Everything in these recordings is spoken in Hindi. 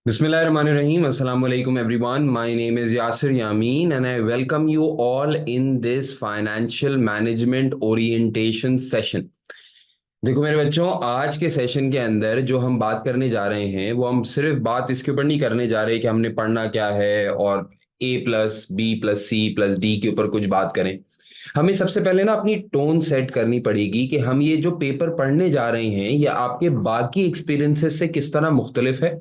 Bismillahirrahmanirrahim. Assalamu alaikum everyone. My name is Yasir Yamin and I welcome you all in this financial management orientation session. देखो मेरे बच्चों, आज के सेशन के अंदर जो हम बात करने जा रहे हैं वो हम सिर्फ बात इसके ऊपर नहीं करने जा रहे कि हमने पढ़ना क्या है और A+B+C+D के ऊपर कुछ बात करें। हमें सबसे पहले ना अपनी टोन सेट करनी पड़ेगी कि हम ये जो पेपर पढ़ने जा रहे हैं ये आपके बाकी एक्सपीरियंसेस से किस तरह मुख्तलिफ है।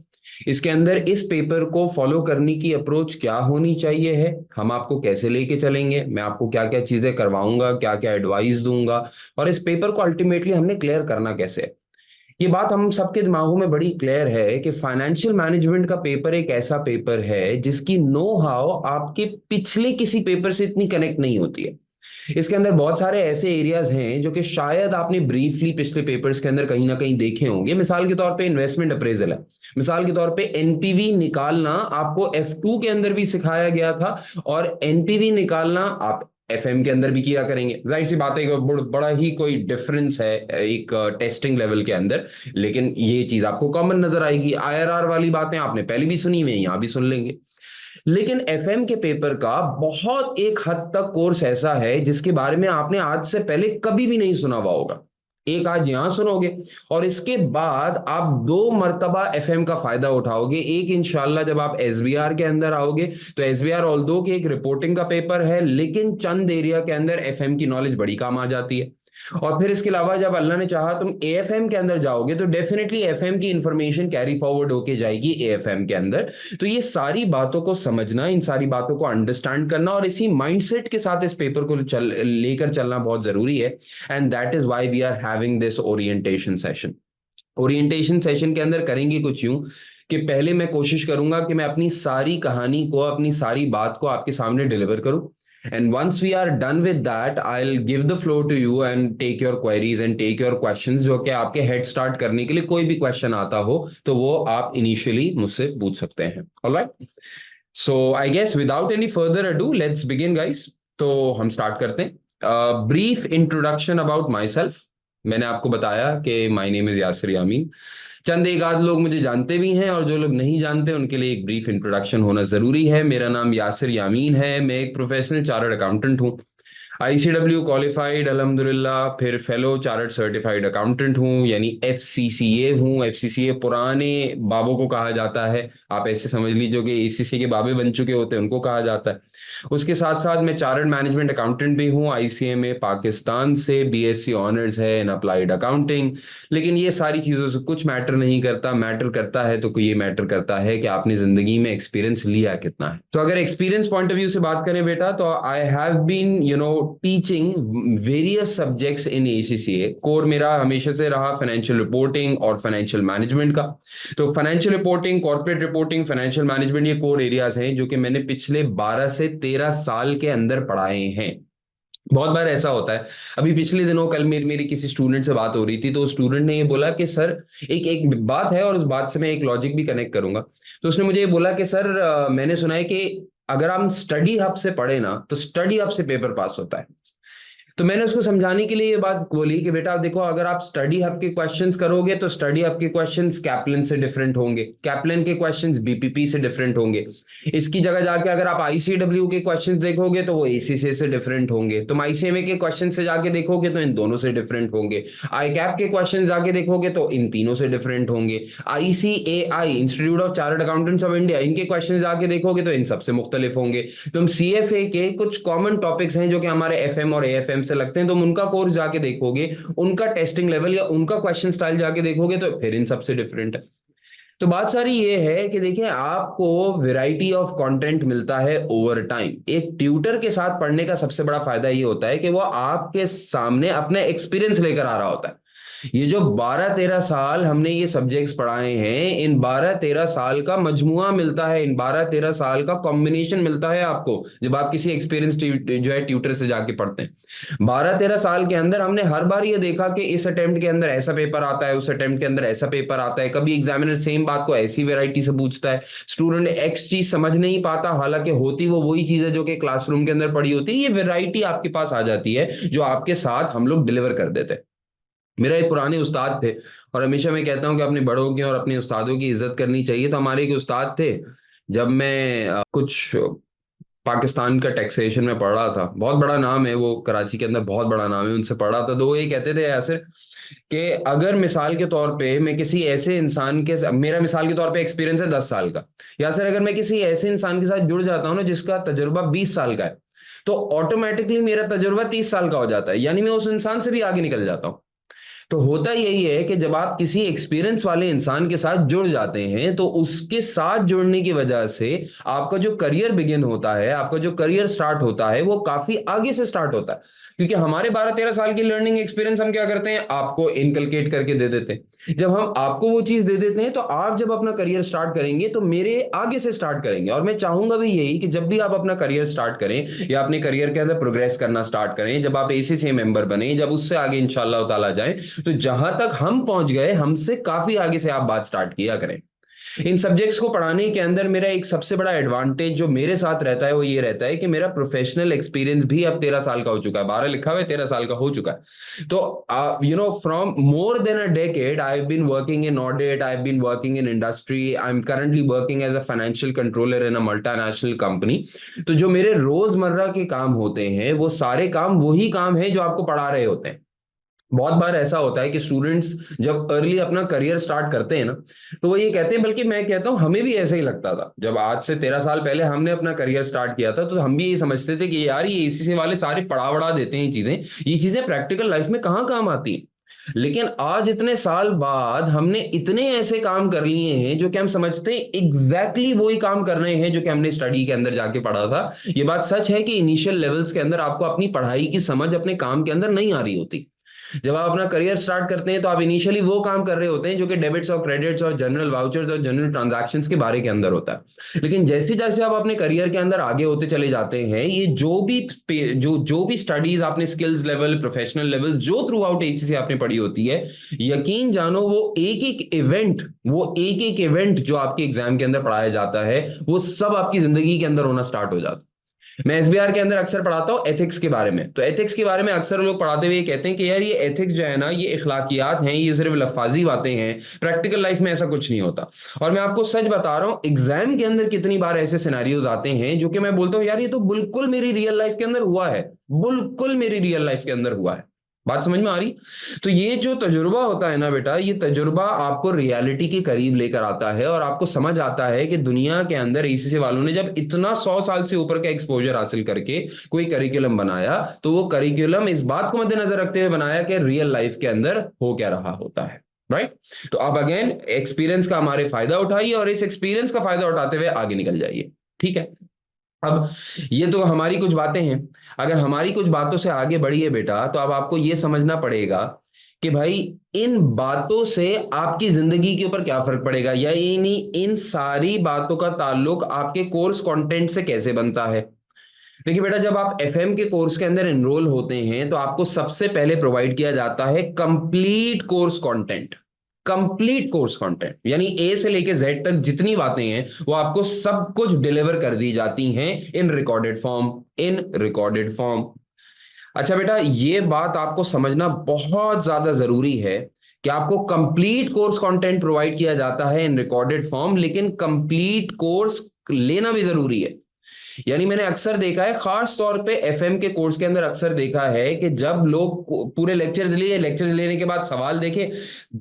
इसके अंदर इस पेपर को फॉलो करने की अप्रोच क्या होनी चाहिए है, हम आपको कैसे लेके चलेंगे, मैं आपको क्या क्या चीजें करवाऊंगा, क्या क्या एडवाइस दूंगा और इस पेपर को अल्टीमेटली हमने क्लियर करना कैसे है। ये बात हम सबके दिमागों में बड़ी क्लियर है कि फाइनेंशियल मैनेजमेंट का पेपर एक ऐसा पेपर है जिसकी नो हाउ आपके पिछले किसी पेपर से इतनी कनेक्ट नहीं होती है। इसके अंदर बहुत सारे ऐसे एरियाज हैं जो कि शायद आपने ब्रीफली पिछले पेपर्स के अंदर कहीं ना कहीं देखे होंगे। मिसाल के तौर पे इन्वेस्टमेंट अप्रेजल है, मिसाल के तौर पे एनपीवी निकालना आपको F2 के अंदर भी सिखाया गया था और एनपीवी निकालना आप एफएम के अंदर भी किया करेंगे। जाहिर सी बात है, बड़ा ही कोई डिफरेंस है एक टेस्टिंग लेवल के अंदर, लेकिन ये चीज आपको कॉमन नजर आएगी। आईआरआर वाली बातें आपने पहले भी सुनी हुई, यहां भी सुन लेंगे। लेकिन एफएम के पेपर का बहुत एक हद तक कोर्स ऐसा है जिसके बारे में आपने आज से पहले कभी भी नहीं सुना हुआ होगा। एक आज यहां सुनोगे और इसके बाद आप दो मर्तबा एफएम का फायदा उठाओगे। एक इंशाल्लाह जब आप एसबीआर के अंदर आओगे तो एसबीआर ऑल्दो कि एक रिपोर्टिंग का पेपर है, लेकिन चंद एरिया के अंदर एफएम की नॉलेज बड़ी काम आ जाती है। और फिर इसके अलावा जब अल्लाह ने चाहा तुम एएफएम के अंदर जाओगे तो डेफिनेटली एफएम की इंफॉर्मेशन कैरी फॉरवर्ड होके जाएगी एएफएम के अंदर। तो ये सारी बातों को समझना, इन सारी बातों को अंडरस्टैंड करना और इसी माइंडसेट के साथ इस पेपर को लेकर चलना बहुत जरूरी है। And that is why we are having this orientation session. Orientation session के अंदर करेंगे कुछ यूं कि पहले मैं कोशिश करूंगा कि मैं अपनी सारी कहानी को, अपनी सारी बात को आपके सामने डिलीवर करूं। And once we are done with that, I'll give the floor to you and take your queries and take your questions, जो कि आपके हेड स्टार्ट करने के लिए कोई भी क्वेश्चन आता हो तो वो आप इनिशियली मुझसे पूछ सकते हैं। Alright, so I guess without any further ado let's begin guys. तो हम स्टार्ट करते हैं। Brief introduction about myself. मैंने आपको बताया कि my name is Yasir Yameen. चंद एक आध लोग मुझे जानते भी हैं और जो लोग नहीं जानते उनके लिए एक ब्रीफ इंट्रोडक्शन होना जरूरी है। मेरा नाम यासिर यामीन है, मैं एक प्रोफेशनल चार्टर्ड अकाउंटेंट हूँ, आईसीडब्ल्यू क्वालिफाइड अल्हम्दुलिल्लाह, फिर फेलो चार्टर्ड सर्टिफाइड अकाउंटेंट हूँ यानी एफसीसीए हूँ। एफसीसीए पुराने बाबों को कहा जाता है, आप ऐसे समझ लीजिए कि एसीसी के बाबे बन चुके होते हैं उनको कहा जाता है। उसके साथ साथ मैं चार्टर्ड मैनेजमेंट अकाउंटेंट भी हूँ आईसीएमए पाकिस्तान से, बीएससी ऑनर्स है इन अप्लाइड अकाउंटिंग। लेकिन ये सारी चीज़ों से कुछ मैटर नहीं करता, मैटर करता है तो ये मैटर करता है कि आपने जिंदगी में एक्सपीरियंस लिया कितना है। तो अगर एक्सपीरियंस पॉइंट ऑफ व्यू से बात करें बेटा तो I have been teaching various subjects in ACCA. Core मेरा हमेशा से रहा फाइनेंशियल रिपोर्टिंग और फाइनेंशियल मैनेजमेंट का। तो financial reporting, corporate reporting, financial management ये कोर एरियाज हैं जो कि मैंने पिछले 12 से 13 साल के अंदर पढ़ाए हैं। बहुत बार ऐसा होता है, अभी पिछले दिनों कल मेरी किसी स्टूडेंट से बात हो रही थी तो स्टूडेंट ने ये बोला कि सर, एक एक बात है और उस बात से मैं एक लॉजिक भी कनेक्ट करूंगा। तो उसने मुझे ये बोला कि सर मैंने सुना है कि अगर हम स्टडी हब से पढ़े ना तो स्टडी हब से पेपर पास होता है। तो मैंने उसको समझाने के लिए ये बात बोली कि बेटा देखो, अगर आप स्टडी हब के क्वेश्चंस करोगे तो स्टडी हब के क्वेश्चंस कैपलन से डिफरेंट होंगे, कैपलन के क्वेश्चंस बीपीपी से डिफरेंट होंगे। इसकी जगह जाके अगर आप आईसीडब्ल्यू के क्वेश्चंस देखोगे तो वो एसीसी से डिफरेंट होंगे, तुम आईसीएमए के क्वेश्चन से जाके देखोगे तो इन दोनों से डिफरेंट होंगे, आई कैप के क्वेश्चन जाके देखोगे तो इन तीनों से डिफरेंट होंगे, ICAI institute of chartered accountants of India इनके क्वेश्चन जाके देखोगे तो इन सबसे मुख्तलिफ होंगे। तुम सीएफए के कुछ कॉमन टॉपिक्स हैं जो कि हमारे एफएम और एएफएम से लगते हैं, तुम उनका कोर्स जाके देखोगे, उनका टेस्टिंग लेवल या उनका क्वेश्चन स्टाइल जाके देखोगे तो फिर इन सबसे डिफरेंट है। तो बात सारी ये है कि देखिए, आपको वैरायटी ऑफ कंटेंट मिलता है ओवर टाइम। एक ट्यूटर के साथ पढ़ने का सबसे बड़ा फायदा ये होता है कि वो आपके सामने अपना एक्सपीरियंस लेकर आ रहा होता है। ये जो 12-13 साल हमने ये सब्जेक्ट्स पढ़ाए हैं, इन 12-13 साल का मजमुआ मिलता है, इन 12-13 साल का कॉम्बिनेशन मिलता है आपको जब आप किसी एक्सपीरियंस जो है ट्यूटर से जाके पढ़ते हैं। 12-13 साल के अंदर हमने हर बार ये देखा कि इस अटेम्प्ट के अंदर ऐसा पेपर आता है, उस अटेम्प्ट के अंदर ऐसा पेपर आता है। कभी एग्जामिनर सेम बात को ऐसी वेराइटी से पूछता है, स्टूडेंट एक्स चीज समझ नहीं पाता, हालांकि होती वो वही चीज है जो कि क्लासरूम के अंदर पढ़ी होती है। ये वेराइटी आपके पास आ जाती है जो आपके साथ हम लोग डिलीवर कर देते हैं। मेरा एक पुराने उस्ताद थे, और हमेशा मैं कहता हूँ कि अपने बड़ों की और अपने उस्तादों की इज्जत करनी चाहिए। तो हमारे एक उस्ताद थे, जब मैं कुछ पाकिस्तान का टैक्सेशन में पढ़ रहा था, बहुत बड़ा नाम है वो, कराची के अंदर बहुत बड़ा नाम है, उनसे पढ़ रहा था, तो वो ये कहते थे यासिर कि अगर मिसाल के तौर पे मैं किसी ऐसे इंसान के, मेरा मिसाल के तौर पे एक्सपीरियंस है 10 साल का, यासिर अगर मैं किसी ऐसे इंसान के साथ जुड़ जाता हूँ ना जिसका तजुर्बा 20 साल का है, तो ऑटोमेटिकली मेरा तजुर्बा 30 साल का हो जाता है, यानी मैं उस इंसान से भी आगे निकल जाता हूँ। तो होता यही है कि जब आप किसी एक्सपीरियंस वाले इंसान के साथ जुड़ जाते हैं, तो उसके साथ जुड़ने की वजह से आपका जो करियर बिगिन होता है, आपका जो करियर स्टार्ट होता है, वो काफी आगे से स्टार्ट होता है। क्योंकि हमारे 12-13 साल की लर्निंग एक्सपीरियंस हम क्या करते हैं, आपको इनकलकेट करके दे देते हैं। जब हम आपको वो चीज दे देते हैं, तो आप जब अपना करियर स्टार्ट करेंगे तो मेरे आगे से स्टार्ट करेंगे। और मैं चाहूंगा भी यही कि जब भी आप अपना करियर स्टार्ट करें या अपने करियर के अंदर प्रोग्रेस करना स्टार्ट करें, जब आप एसीसी मेंबर बने, जब उससे आगे इंशाल्लाह ताला जाएं, तो जहां तक हम पहुंच गए, हमसे काफी आगे से आप बात स्टार्ट किया करें। इन सब्जेक्ट्स को पढ़ाने के अंदर मेरा एक सबसे बड़ा एडवांटेज जो मेरे साथ रहता है, वो ये रहता है कि मेरा प्रोफेशनल एक्सपीरियंस भी अब 13 साल का हो चुका है। 12 लिखा हुआ है, 13 साल का हो चुका है। तो from more than a decade I have been working in audit, I have been working in industry, I am currently working as a financial controller in a multinational company. तो जो मेरे रोजमर्रा के काम होते हैं, वो सारे काम वही काम है जो आपको पढ़ा रहे होते हैं। बहुत बार ऐसा होता है कि स्टूडेंट्स जब अर्ली अपना करियर स्टार्ट करते हैं ना, तो वो ये कहते हैं, बल्कि मैं कहता हूं हमें भी ऐसा ही लगता था जब आज से 13 साल पहले हमने अपना करियर स्टार्ट किया था, तो हम भी ये समझते थे कि यार ये एसीसी वाले सारे पढ़ा वढ़ा देते हैं, ये चीजें प्रैक्टिकल लाइफ में कहाँ काम आती हैं। लेकिन आज इतने साल बाद हमने इतने ऐसे काम कर लिए हैं जो कि हम समझते हैं एग्जैक्टली वही काम कर रहे हैं जो कि हमने स्टडी के अंदर जाके पढ़ा था। ये बात सच है कि इनिशियल लेवल्स के अंदर आपको अपनी पढ़ाई की समझ अपने काम के अंदर नहीं आ रही होती। जब आप अपना करियर स्टार्ट करते हैं, तो आप इनिशियली वो काम कर रहे होते हैं जो कि डेबिट्स और क्रेडिट्स और जनरल वाउचर्स और जनरल ट्रांजैक्शंस के बारे के अंदर होता है। लेकिन जैसे जैसे आप अपने करियर के अंदर आगे होते चले जाते हैं, ये जो भी स्टडीज आपने स्किल्स लेवल, प्रोफेशनल लेवल, जो थ्रू आउट एसीसी आपने पढ़ी होती है, यकीन जानो वो एक एक इवेंट जो आपके एग्जाम के अंदर पढ़ाया जाता है, वो सब आपकी जिंदगी के अंदर होना स्टार्ट हो जाता है। मैं एसबीआर के अंदर अक्सर पढ़ाता हूँ एथिक्स के बारे में। तो एथिक्स के बारे में अक्सर लोग पढ़ाते हुए कहते हैं कि यार ये एथिक्स जो है ना, ये इखलाकियात हैं, ये सिर्फ लफाजी बातें हैं, प्रैक्टिकल लाइफ में ऐसा कुछ नहीं होता। और मैं आपको सच बता रहा हूँ, एग्जाम के अंदर कितनी बार ऐसे सिनेरियोज आते हैं जो कि मैं बोलता हूँ यार ये तो बिल्कुल मेरी रियल लाइफ के अंदर हुआ है, बिल्कुल मेरी रियल लाइफ के अंदर हुआ है। बात समझ में आ रही? तो ये जो तजुर्बा होता है ना बेटा, ये तजुर्बा आपको रियलिटी के करीब लेकर आता है, और आपको समझ आता है कि दुनिया के अंदर एसीसी वालों ने जब इतना 100 साल से ऊपर का एक्सपोजर हासिल करके कोई करिकुलम बनाया, तो वो करिकुलम इस बात को मद्देनजर रखते हुए बनाया कि रियल लाइफ के अंदर हो क्या रहा होता है। राइट? तो आप अगेन एक्सपीरियंस का हमारे फायदा उठाइए, और इस एक्सपीरियंस का फायदा उठाते हुए आगे निकल जाइए। ठीक है? अब ये तो हमारी कुछ बातें हैं। अगर हमारी कुछ बातों से आगे बढ़िए बेटा, तो अब आपको ये समझना पड़ेगा कि भाई इन बातों से आपकी जिंदगी के ऊपर क्या फर्क पड़ेगा, या इन सारी बातों का ताल्लुक आपके कोर्स कंटेंट से कैसे बनता है। देखिए बेटा, जब आप एफएम के कोर्स के अंदर एनरोल होते हैं, तो आपको सबसे पहले प्रोवाइड किया जाता है complete course content. Complete course content यानी ए से लेके जेड तक जितनी बातें हैं, वो आपको सब कुछ डिलीवर कर दी जाती हैं इन रिकॉर्डेड फॉर्म। अच्छा बेटा, ये बात आपको समझना बहुत ज्यादा जरूरी है कि आपको कंप्लीट कोर्स कंटेंट प्रोवाइड किया जाता है इन रिकॉर्डेड फॉर्म, लेकिन कंप्लीट कोर्स लेना भी जरूरी है। यानी मैंने अक्सर देखा है, खास तौर पे एफएम के कोर्स के अंदर अक्सर देखा है कि जब लोग पूरे लेक्चर्स लेने के बाद सवाल देखे,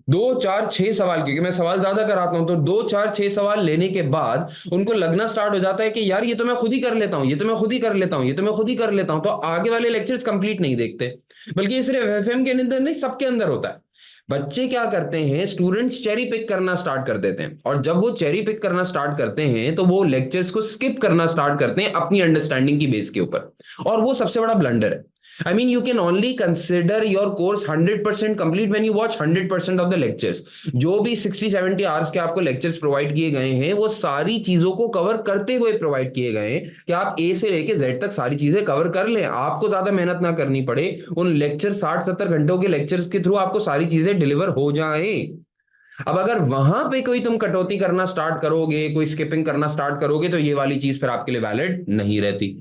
2 4 6 सवाल, क्योंकि मैं सवाल ज्यादा कराता हूं, तो 2 4 6 सवाल लेने के बाद उनको लगना स्टार्ट हो जाता है कि यार ये तो मैं खुद ही कर लेता हूं, ये तो मैं खुद ही कर लेता हूं, ये तो मैं खुद ही कर लेता हूं, तो आगे वाले लेक्चर्स कंप्लीट नहीं देखते। बल्कि ये सिर्फ एफएम के अंदर नहीं, सबके अंदर होता है। बच्चे क्या करते हैं, स्टूडेंट्स चेरी पिक करना स्टार्ट कर देते हैं, और जब वो चेरी पिक करना स्टार्ट करते हैं, तो वो लेक्चर्स को स्किप करना स्टार्ट करते हैं अपनी अंडरस्टैंडिंग की बेस के ऊपर। और वो सबसे बड़ा ब्लंडर है। I mean, you can only consider your course 100% complete when you watch 100% of the lectures. जो भी 60-70 आवर्स के आपको लेक्चर्स प्रोवाइड किए गए हैं, वो सारी चीजों को कवर करते हुए प्रोवाइड किए गए हैं कि आप ए से लेके जेड तक सारी चीजें कवर कर लें, आपको ज्यादा मेहनत ना करनी पड़े, उन लेक्चर 60-70 घंटों के लेक्चर्स के थ्रू आपको सारी चीजें डिलीवर हो जाएं। अब अगर वहां पे कोई तुम कटौती करना स्टार्ट करोगे, कोई स्किपिंग करना स्टार्ट करोगे, तो ये वाली चीज फिर आपके लिए वैलिड नहीं रहती।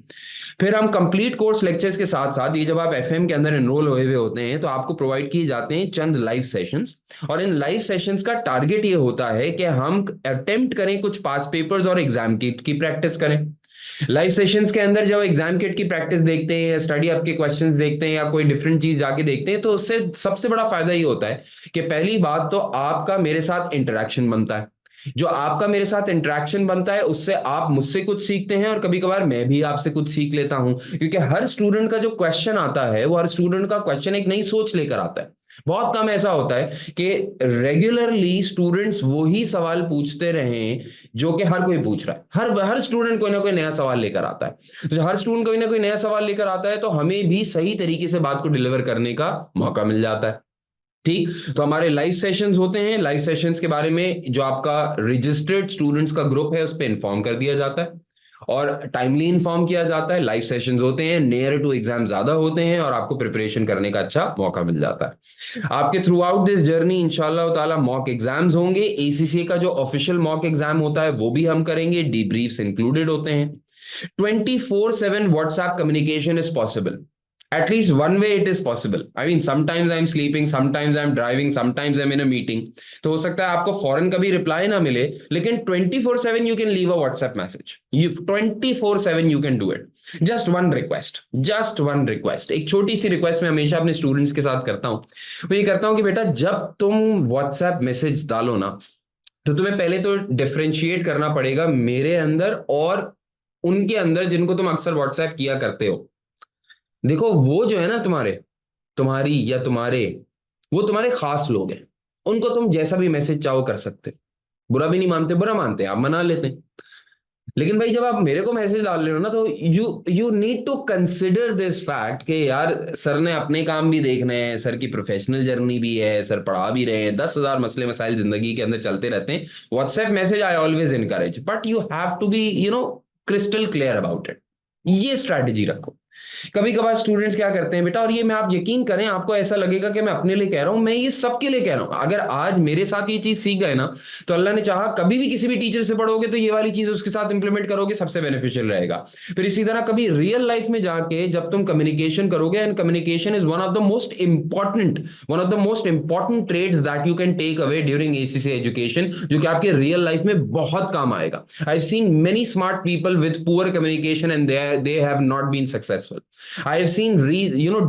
फिर हम कंप्लीट कोर्स लेक्चर्स के साथ साथ, ये जब आप एफएम के अंदर एनरोल हुए हुए होते हैं, तो आपको प्रोवाइड किए जाते हैं चंद लाइव सेशंस। और इन लाइव सेशंस का टारगेट ये होता है कि हम अटेम्प्ट करें कुछ पास पेपर्स और एग्जाम की प्रैक्टिस करें। लाइव सेशंस के अंदर जब एग्जाम किट की प्रैक्टिस देखते हैं या स्टडी आपके क्वेश्चंस देखते हैं या कोई डिफरेंट चीज जाके देखते हैं, तो उससे सबसे बड़ा फायदा ये होता है कि पहली बात तो आपका मेरे साथ इंटरेक्शन बनता है। जो आपका मेरे साथ इंटरेक्शन बनता है उससे आप मुझसे कुछ सीखते हैं, और कभी कभार मैं भी आपसे कुछ सीख लेता हूं, क्योंकि हर स्टूडेंट का जो क्वेश्चन आता है वो हर स्टूडेंट का क्वेश्चन एक नई सोच लेकर आता है। बहुत कम ऐसा होता है कि रेगुलरली स्टूडेंट्स वही सवाल पूछते रहें जो कि हर कोई पूछ रहा है। हर हर स्टूडेंट कोई ना कोई नया सवाल लेकर आता है। तो जो हर स्टूडेंट कोई ना कोई नया सवाल लेकर आता है, तो हमें भी सही तरीके से बात को डिलीवर करने का मौका मिल जाता है। ठीक, तो हमारे लाइव सेशंस होते हैं। लाइव सेशंस के बारे में जो आपका रजिस्टर्ड स्टूडेंट्स का ग्रुप है उस पर इन्फॉर्म कर दिया जाता है और टाइमली इन्फॉर्म किया जाता है। लाइव सेशंस होते हैं, नियर टू एग्जाम ज्यादा होते हैं और आपको प्रिपरेशन करने का अच्छा मौका मिल जाता है। आपके थ्रू आउट दिस जर्नी इंशाल्लाह ताला मॉक एग्जाम्स होंगे। एसीसीए का जो ऑफिशियल मॉक एग्जाम होता है वो भी हम करेंगे, डीब्रीफ्स इंक्लूडेड होते हैं। 24/7 WhatsApp communication is possible. At least one way it is possible. I mean, sometimes I'm sleeping, sometimes I'm driving, sometimes I'm in a meeting. तो हो सकता है आपको फौरन कभी रिप्लाई ना मिले, लेकिन 24/7 you can leave a WhatsApp message. You 24/7 you can do it. Just one request. Just one request. एक छोटी सी रिक्वेस्ट मैं हमेशा अपने स्टूडेंट्स के साथ करता हूँ। वो ये करता हूँ कि बेटा जब तुम WhatsApp मैसेज डालो ना, तो तुम्हें पहले तो डिफरेंशिएट करना पड़ेगा मेरे अंदर और उनके अंदर जिनको तुम अक्सर व्हाट्सएप किया करते हो। देखो वो जो है ना तुम्हारे, तुम्हारी या तुम्हारे, वो तुम्हारे खास लोग हैं। उनको तुम जैसा भी मैसेज चाहो कर सकते, बुरा भी नहीं मानते, बुरा मानते हैं आप मना लेते हैं। लेकिन भाई जब आप मेरे को मैसेज डाल रहे हो ना, तो you you need to consider this fact कि यार सर ने अपने काम भी देखने हैं, सर की प्रोफेशनल जर्नी भी है, सर पढ़ा भी रहे हैं, 10,000 मसले मसाइल जिंदगी के अंदर चलते रहते हैं। WhatsApp message I always encourage, but you have to be crystal clear about it. ये स्ट्रैटेजी रखो। कभी कभार स्टूडेंट्स क्या करते हैं बेटा, और ये मैं आप यकीन करें आपको ऐसा लगेगा कि मैं अपने लिए कह रहा हूं, मैं ये सबके लिए कह रहा हूं। अगर आज मेरे साथ ये चीज सीख गए ना, तो अल्लाह ने चाहा कभी भी किसी भी टीचर से पढ़ोगे तो ये वाली चीज उसके साथ इंप्लीमेंट करोगे, सबसे बेनिफिशियल रहेगा। फिर इसी तरह कभी रियल लाइफ में जाके जब तुम कम्युनिकेशन करोगे, and communication is one of the most important trades that you can take away during ACC education, जो कि आपके रियल लाइफ में बहुत काम आएगा। I have seen many smart people with poor communication and they have not been successful. I have seen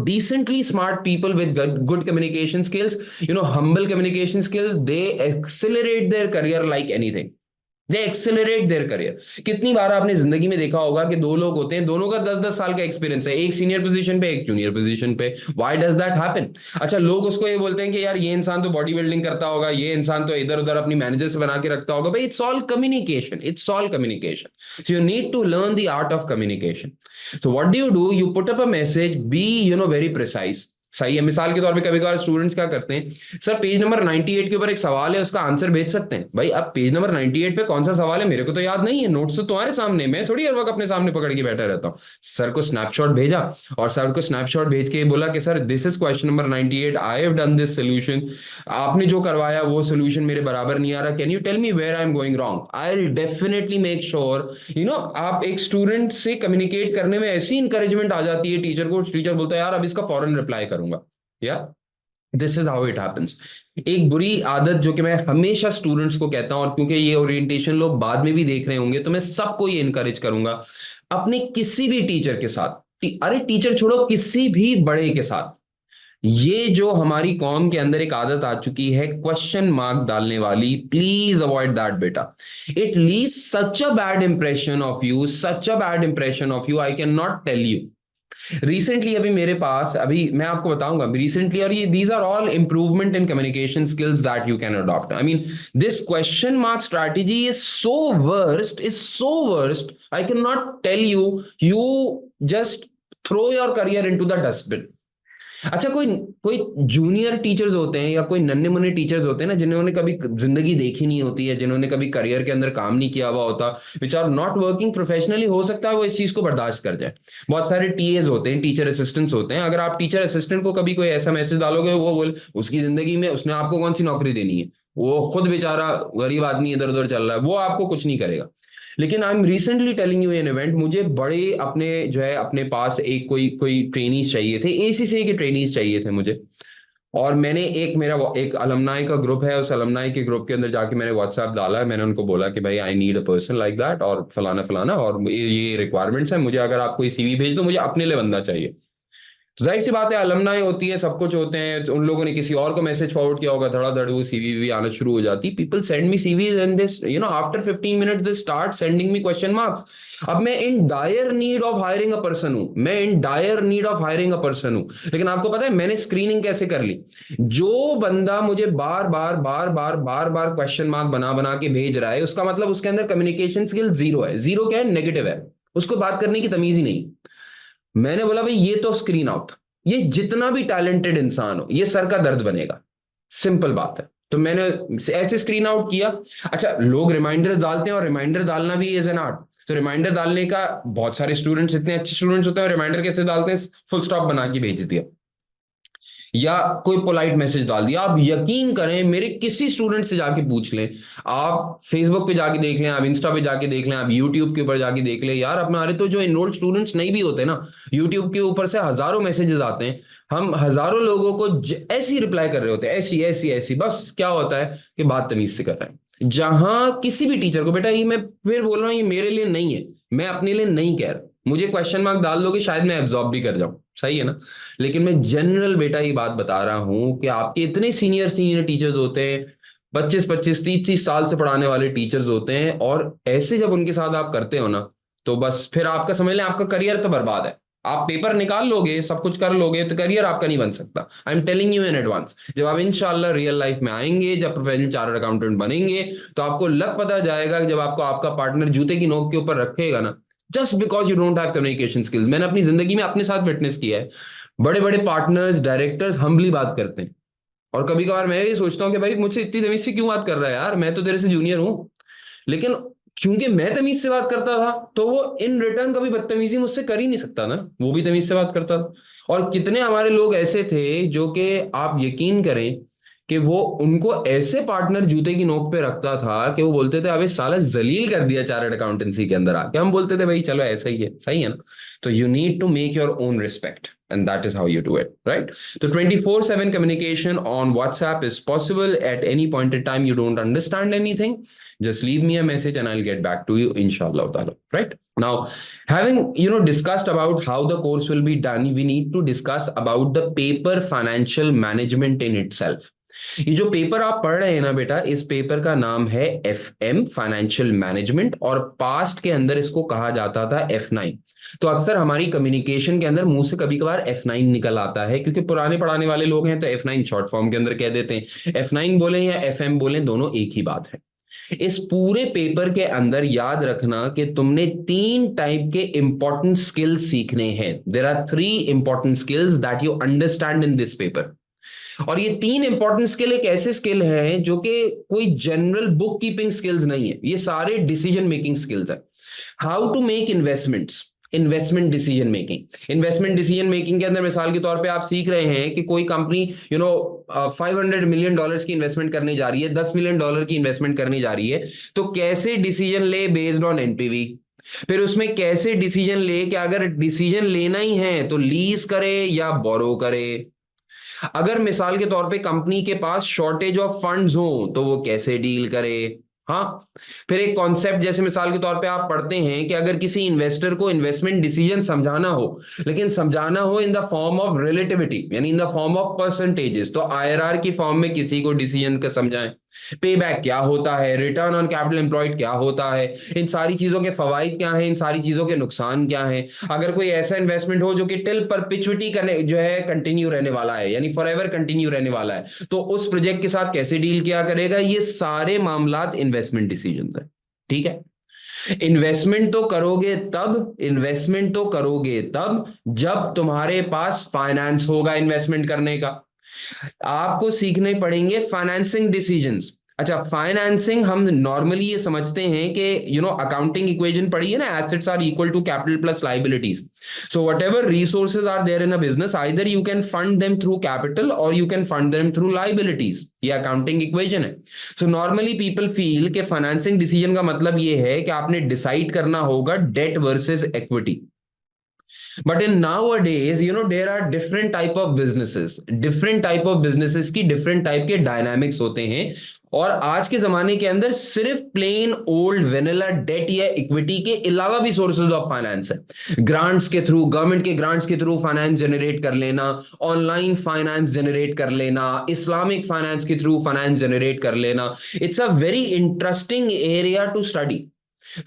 decently smart people with good communication skills, humble communication skills. They accelerate their career like anything. They accelerate their career. कितनी बार आपने जिंदगी में देखा होगा कि दो लोग होते हैं, दोनों का 10-10 साल का एक्सपीरियंस है, एक सीनियर पोजीशन पे एक जूनियर पोजीशन पे। Why does that happen? अच्छा, लोग उसको ये बोलते हैं कि यार ये इंसान तो बॉडी बिल्डिंग करता होगा, ये इंसान तो इधर उधर अपनी मैनेजर से बना के रखता होगा। भाई it's all communication, it's all communication. So you need to learn the art of communication. So what do you put up a message, be very precise. सही है। मिसाल के तौर पे कभी कभार स्टूडेंट्स क्या करते हैं, सर पेज नंबर 98 के ऊपर एक सवाल है, उसका आंसर भेज सकते हैं। भाई अब पेज नंबर 98 पे कौन सा सवाल है मेरे को तो याद नहीं है, नोट्स तो तुम्हारे सामने, मैं थोड़ी हर वक्त अपने सामने पकड़ के बैठा रहता हूँ। सर को स्नैपशॉट भेजा और सर को स्नैपशॉट भेज के बोला कि sir this is question number 98, I have done this solution, आपने जो करवाया वो सोल्यूशन मेरे बराबर नहीं आ रहा, can you tell me where I am going wrong. I will definitely make sure आप एक स्टूडेंट से कम्युनिकेट करने में ऐसी इंकरेजमेंट आ जाती है टीचर को, टीचर बोलता है यार अब इसका फौरन रिप्लाई करूंगा। या this is how it happens. एक बुरी आदत जो कि मैं हमेशा स्टूडेंट्स को कहता हूं, और क्योंकि ये ओरिएंटेशन लोग बाद में भी देख रहे होंगे तो मैं सबको ये इनकरेज करूंगा, अपने किसी भी टीचर के साथ, अरे टीचर छोड़ो, किसी भी बड़े के साथ, ये जो हमारी कौम के अंदर एक आदत आ चुकी है क्वेश्चन मार्क डालने वाली, प्लीज अवॉइड दैट बेटा। It leaves such a bad impression of you, such a bad impression of you, I can not tell you. Recently अभी मेरे पास, अभी मैं आपको बताऊंगा रिसेंटली, और ये these are all improvement in communication skills that you can adopt. I mean this question mark strategy is so worst, is so worst, I can not tell you, you just throw your career into the dustbin. अच्छा, कोई कोई जूनियर टीचर्स होते हैं या कोई नन्हे मुन्ने टीचर्स होते हैं ना, जिन्होंने कभी जिंदगी देखी नहीं होती है, जिन्होंने कभी करियर के अंदर काम नहीं किया हुआ होता, which are not working professionally, हो सकता है वो इस चीज को बर्दाश्त कर जाए। बहुत सारे टीएज होते हैं, टीचर असिस्टेंट्स होते हैं, अगर आप टीचर असिस्टेंट को कभी कोई ऐसा मैसेज डालोगे, वो बोल उसकी जिंदगी में उसने आपको कौन सी नौकरी देनी है, वो खुद बेचारा गरीब आदमी इधर उधर चल रहा है, वो आपको कुछ नहीं करेगा। लेकिन I am recently telling you an event, मुझे बड़े अपने जो है अपने पास एक कोई कोई ट्रेनीज चाहिए थे, एसीसी के ट्रेनीज चाहिए थे मुझे। और मैंने एक मेरा एक अलमनाई का ग्रुप है, उस अलमनाई के ग्रुप के अंदर जाके मैंने व्हाट्सएप डाला है, मैंने उनको बोला कि भाई I need a person like that और फलाना फलाना, और ये रिक्वायरमेंट्स है, मुझे अगर आप कोई सीवी भेज दो, मुझे अपने लिए बंदा चाहिए। तो जाहिर सी बात है, अलमनाई होती है, सब कुछ होते हैं, तो उन लोगों ने किसी और को मैसेज फॉरवर्ड किया होगा, धड़ाधड़ वो सीवी भी आना शुरू हो जाती। People send me CVs and this after 15 minute they start sending me question marks. अब मैं in dire need of hiring a person हूं, मैं in dire need of hiring a person हूं। लेकिन आपको पता है मैंने स्क्रीनिंग कैसे कर ली? जो बंदा मुझे बार बार बार बार बार बार क्वेश्चन मार्क बना बना के भेज रहा है, उसका मतलब उसके अंदर कम्युनिकेशन स्किल जीरो है। जीरो क्या है? नेगेटिव है, उसको बात करने की तमीज ही नहीं। मैंने बोला भाई ये तो स्क्रीन आउट। ये जितना भी टैलेंटेड इंसान हो, ये सर का दर्द बनेगा, सिंपल बात है। तो मैंने ऐसे स्क्रीन आउट किया। अच्छा, लोग रिमाइंडर डालते हैं, और रिमाइंडर डालना भी इज एन आर्ट। तो रिमाइंडर डालने का बहुत सारे स्टूडेंट्स, इतने अच्छे स्टूडेंट्स होते हैं, रिमाइंडर कैसे डालते हैं? फुल स्टॉप बना के भेज दिया, या कोई पोलाइट मैसेज डाल दिया। आप यकीन करें, मेरे किसी स्टूडेंट से जाके पूछ लें, आप फेसबुक पे जाके देख लें, आप इंस्टा पे जाके देख लें, आप यूट्यूब के ऊपर जाके देख लें, यार हमारे तो जो एनरोल्ड स्टूडेंट्स नहीं भी होते ना, यूट्यूब के ऊपर से हजारों मैसेजेस आते हैं, हम हजारों लोगों को ऐसी रिप्लाई कर रहे होते हैं, ऐसी ऐसी ऐसी। बस क्या होता है कि बात तमीज से कर रहे हैं। जहां किसी भी टीचर को, बेटा ये मैं फिर बोल रहा हूं, ये मेरे लिए नहीं है, मैं अपने लिए नहीं कह रहा, मुझे क्वेश्चन मार्क डाल दोगे शायद मैं एब्जॉर्ब भी कर जाऊं, सही है ना? लेकिन मैं जनरल बेटा ये बात बता रहा हूं कि आपके इतने सीनियर सीनियर टीचर्स होते हैं, 25 25 30 30 साल से पढ़ाने वाले टीचर्स होते हैं, और ऐसे जब उनके साथ आप करते हो ना, तो बस फिर आपका समझ लें आपका करियर तो बर्बाद है। आप पेपर निकाल लोगे, सब कुछ कर लोगे, तो करियर आपका नहीं बन सकता। I am telling you in advance, जब आप इंशाल्लाह रियल लाइफ में आएंगे, जब प्रोफेशनल चार्टर्ड अकाउंटेंट बनेंगे, तो आपको लग पता जाएगा कि जब आपको आपका पार्टनर जूते की नोक के ऊपर रखेगा ना, just because you don't have communication skills. मैंने अपनी जिंदगी में अपने साथ विटनेस किया है, बड़े बड़े पार्टनर्स डायरेक्टर्स हम्बली बात करते हैं, और कभी कभार मैं ये सोचता हूँ कि भाई मुझसे इतनी तमीज से क्यों बात कर रहा है यार, मैं तो तेरे से जूनियर हूँ। लेकिन क्योंकि मैं तमीज से बात करता था, तो वो इन रिटर्न कभी बदतमीजी मुझसे कर ही नहीं सकता ना, वो भी तमीज से बात करता था। और कितने हमारे लोग ऐसे थे जो कि आप यकीन करें कि वो उनको ऐसे पार्टनर जूते की नोक पे रखता था कि वो बोलते थे अबे साला जलील कर दिया चार्टर्ड अकाउंटेंसी के अंदर आके। हम बोलते थे भाई चलो ऐसा ही है, सही है ना? तो you need to make your own respect, and that is how you do it, right? तो 24/7 communication on WhatsApp is possible. At any point in time you don't understand anything, just leave me a message and I'll get back to you inshallah ta'ala, right? Now, having discussed about how the course will be done, we need to discuss about the paper financial management in itself. ये जो पेपर आप पढ़ रहे हैं ना बेटा, इस पेपर का नाम है FM फाइनेंशियल मैनेजमेंट, और पास्ट के अंदर इसको कहा जाता था F9। तो अक्सर हमारी कम्युनिकेशन के अंदर मुंह से कभी कभार F9 निकल आता है, क्योंकि पुराने पढ़ाने वाले लोग हैं तो F9 शॉर्ट फॉर्म के अंदर कह देते हैं। F9 बोले या FM बोले, दोनों एक ही बात है। इस पूरे पेपर के अंदर याद रखना कि तुमने 3 टाइप के इंपॉर्टेंट स्किल्स सीखने हैं। There are 3 important skills that you understand in this paper. और ये 3 इंपॉर्टेंट स्किल एक ऐसे स्किल हैं जो कि कोई जनरल बुक कीपिंग स्किल्स नहीं है, ये सारे डिसीजन मेकिंग स्किल्स है। How to make investments, investment decision making. Investment decision making के अंदर मिसाल के तौर पे आप सीख रहे हैं कि कोई कंपनी $500 मिलियन की इन्वेस्टमेंट करने जा रही है, $10 मिलियन की इन्वेस्टमेंट करने जा रही है, तो कैसे डिसीजन ले बेस्ड ऑन एनपीवी। फिर उसमें कैसे डिसीजन ले कि अगर डिसीजन लेना ही है तो लीज करे या बोरो करे। अगर मिसाल के तौर पे कंपनी के पास शॉर्टेज ऑफ फंड्स हो तो वो कैसे डील करे। हाँ, फिर एक कॉन्सेप्ट जैसे मिसाल के तौर पे आप पढ़ते हैं कि अगर किसी इन्वेस्टर को इन्वेस्टमेंट डिसीजन समझाना हो, लेकिन समझाना हो in the form of relativity, यानी in the form of percentages, तो आईआरआर की फॉर्म में किसी को डिसीजन का समझाएं। पे बैक क्या होता है, रिटर्न ऑन कैपिटल एम्प्लॉयड क्या होता है, इन सारी चीजों के फवाइद क्या हैं, इन सारी चीजों के नुकसान क्या हैं। अगर कोई ऐसा इन्वेस्टमेंट हो जो कि टिल परपेचुइटी करने जो है कंटिन्यू रहने वाला है, यानी फॉर एवर कंटिन्यू रहने वाला है, तो उस प्रोजेक्ट के साथ कैसे डील किया करेगा। ये सारे मामलात इन्वेस्टमेंट डिसीजन है, ठीक है? इन्वेस्टमेंट तो करोगे तब, इन्वेस्टमेंट तो करोगे तब जब तुम्हारे पास फाइनेंस होगा इन्वेस्टमेंट करने का। आपको सीखने पड़ेंगे फाइनेंसिंग डिसीजंस। अच्छा, फाइनेंसिंग हम नॉर्मली ये समझते हैं कि अकाउंटिंग इक्वेशन पढ़ी है ना, assets are equal to capital plus liabilities. So whatever resources are there in a business, either you can fund them through capital और you can fund them through liabilities. ये अकाउंटिंग इक्वेशन है। सो नॉर्मली पीपल फील कि फाइनेंसिंग डिसीजन का मतलब ये है कि आपने डिसाइड करना होगा date versus equity. But in nowadays, there are different type of businesses की different type के dynamics होते हैं। और आज के जमाने के अंदर सिर्फ प्लेन ओल्ड वेनिला डेट या इक्विटी के अलावा भी सोर्सेज ऑफ फाइनेंस है। ग्रांट्स के थ्रू, गवर्नमेंट के ग्रांट्स के थ्रू फाइनेंस जनरेट कर लेना, ऑनलाइन फाइनेंस जनरेट कर लेना, इस्लामिक फाइनेंस के थ्रू फाइनेंस जनरेट कर लेना। It's a very interesting area to study.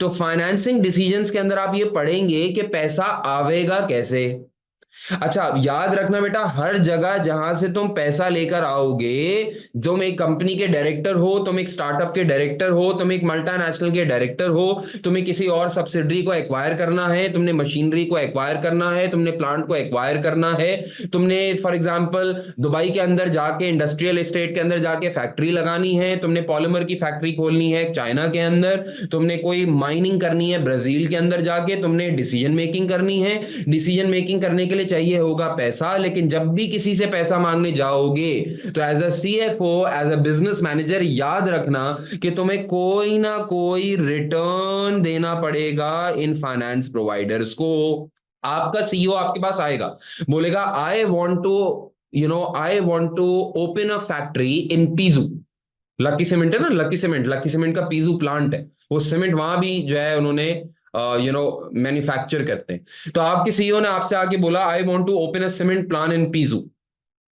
तो फाइनेंसिंग डिसीजंस के अंदर आप ये पढ़ेंगे कि पैसा आवेगा कैसे। अच्छा, याद रखना बेटा, हर जगह जहां से तुम पैसा लेकर आओगे, तुम एक कंपनी के डायरेक्टर हो, तुम एक स्टार्टअप के डायरेक्टर हो, तुम एक मल्टीनेशनल के डायरेक्टर हो, तुम्हें किसी और सब्सिडरी को एक्वायर करना है, तुमने मशीनरी को एक्वायर करना है, तुमने प्लांट को एक्वायर करना है, तुमने फॉर एग्जांपल दुबई के अंदर जाके, इंडस्ट्रियल एस्टेट के अंदर जाके फैक्ट्री लगानी है, तुमने पॉलीमर की फैक्ट्री खोलनी है चाइना के अंदर, तुमने कोई माइनिंग करनी है ब्राजील के अंदर जाके, तुमने डिसीजन मेकिंग करनी है। डिसीजन मेकिंग करने के लिए चाहिए होगा पैसा, लेकिन जब भी किसी से पैसा मांगने जाओगे तो as a CFO, as a business manager, याद रखना कि तुम्हें कोई ना कोई रिटर्न देना पड़ेगा इन फाइनेंस प्रोवाइडर्स को। आपका सीईओ आपके पास आएगा, बोलेगा I want to open a factory in पीजू। लकी सीमेंट है ना, लकी सीमेंट, लकी सीमेंट का पीजू प्लांट है, वो सीमेंट वहां भी जो है उन्होंने मैन्युफैक्चर करते हैं। तो आपके सीईओ ने आपसे आके बोला I want to open a cement plant in पीजू,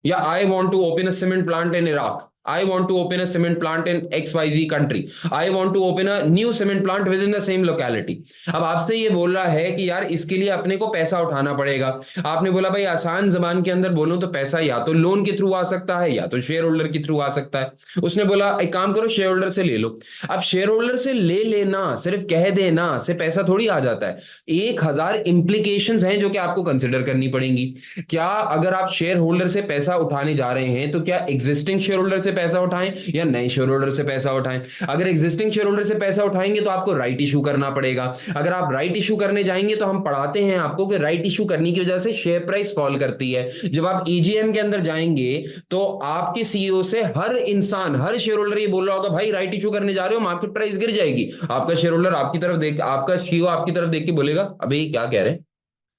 या I want to open a cement plant in Iraq, I want to open a cement plant in XYZ country. I want to open a new cement plant within the same locality. अब आपसे ये बोल रहा है कि यार इसके लिए अपने को पैसा उठाना पड़ेगा। आपने बोला भाई आसान जबान के अंदर बोलूं तो पैसा या तो लोन के थ्रू आ सकता है या तो शेयर होल्डर के थ्रू आ सकता है। उसने बोला एक काम करो, शेयर होल्डर से ले लो। अब शेयर होल्डर से ले लेना, सिर्फ कह देना से पैसा थोड़ी आ जाता है। 1000 इंप्लीकेशंस हैं जो कि आपको कंसिडर करनी पड़ेंगी। क्या अगर आप शेयर होल्डर से पैसा उठाने जा रहे हैं तो क्या एग्जिस्टिंग शेयर होल्डर से पैसा उठाएं या नए शेयर होल्डर से पैसा उठाएं? अगर एग्जिस्टिंग शेयर होल्डर से पैसा उठाएंगे तो आपको राइट इशू करना पड़ेगा। अगर आप राइट इशू करने जाएंगे तो हम पढ़ाते हैं आपको कि राइट इशू करने की वजह से शेयर प्राइस फॉल करती है। जब आप ईजीएम के अंदर जाएंगे तो आपके सीईओ से हर इंसान, हर शेयर होल्डर ये बोल रहा होगा भाई राइट इशू करने जा रहे हो, मार्केट प्राइस गिर जाएगी। आपका शेयर होल्डर आपकी तरफ देख, आपका सीईओ आपकी तरफ देख के बोलेगा अबे क्या कह रहे हैं,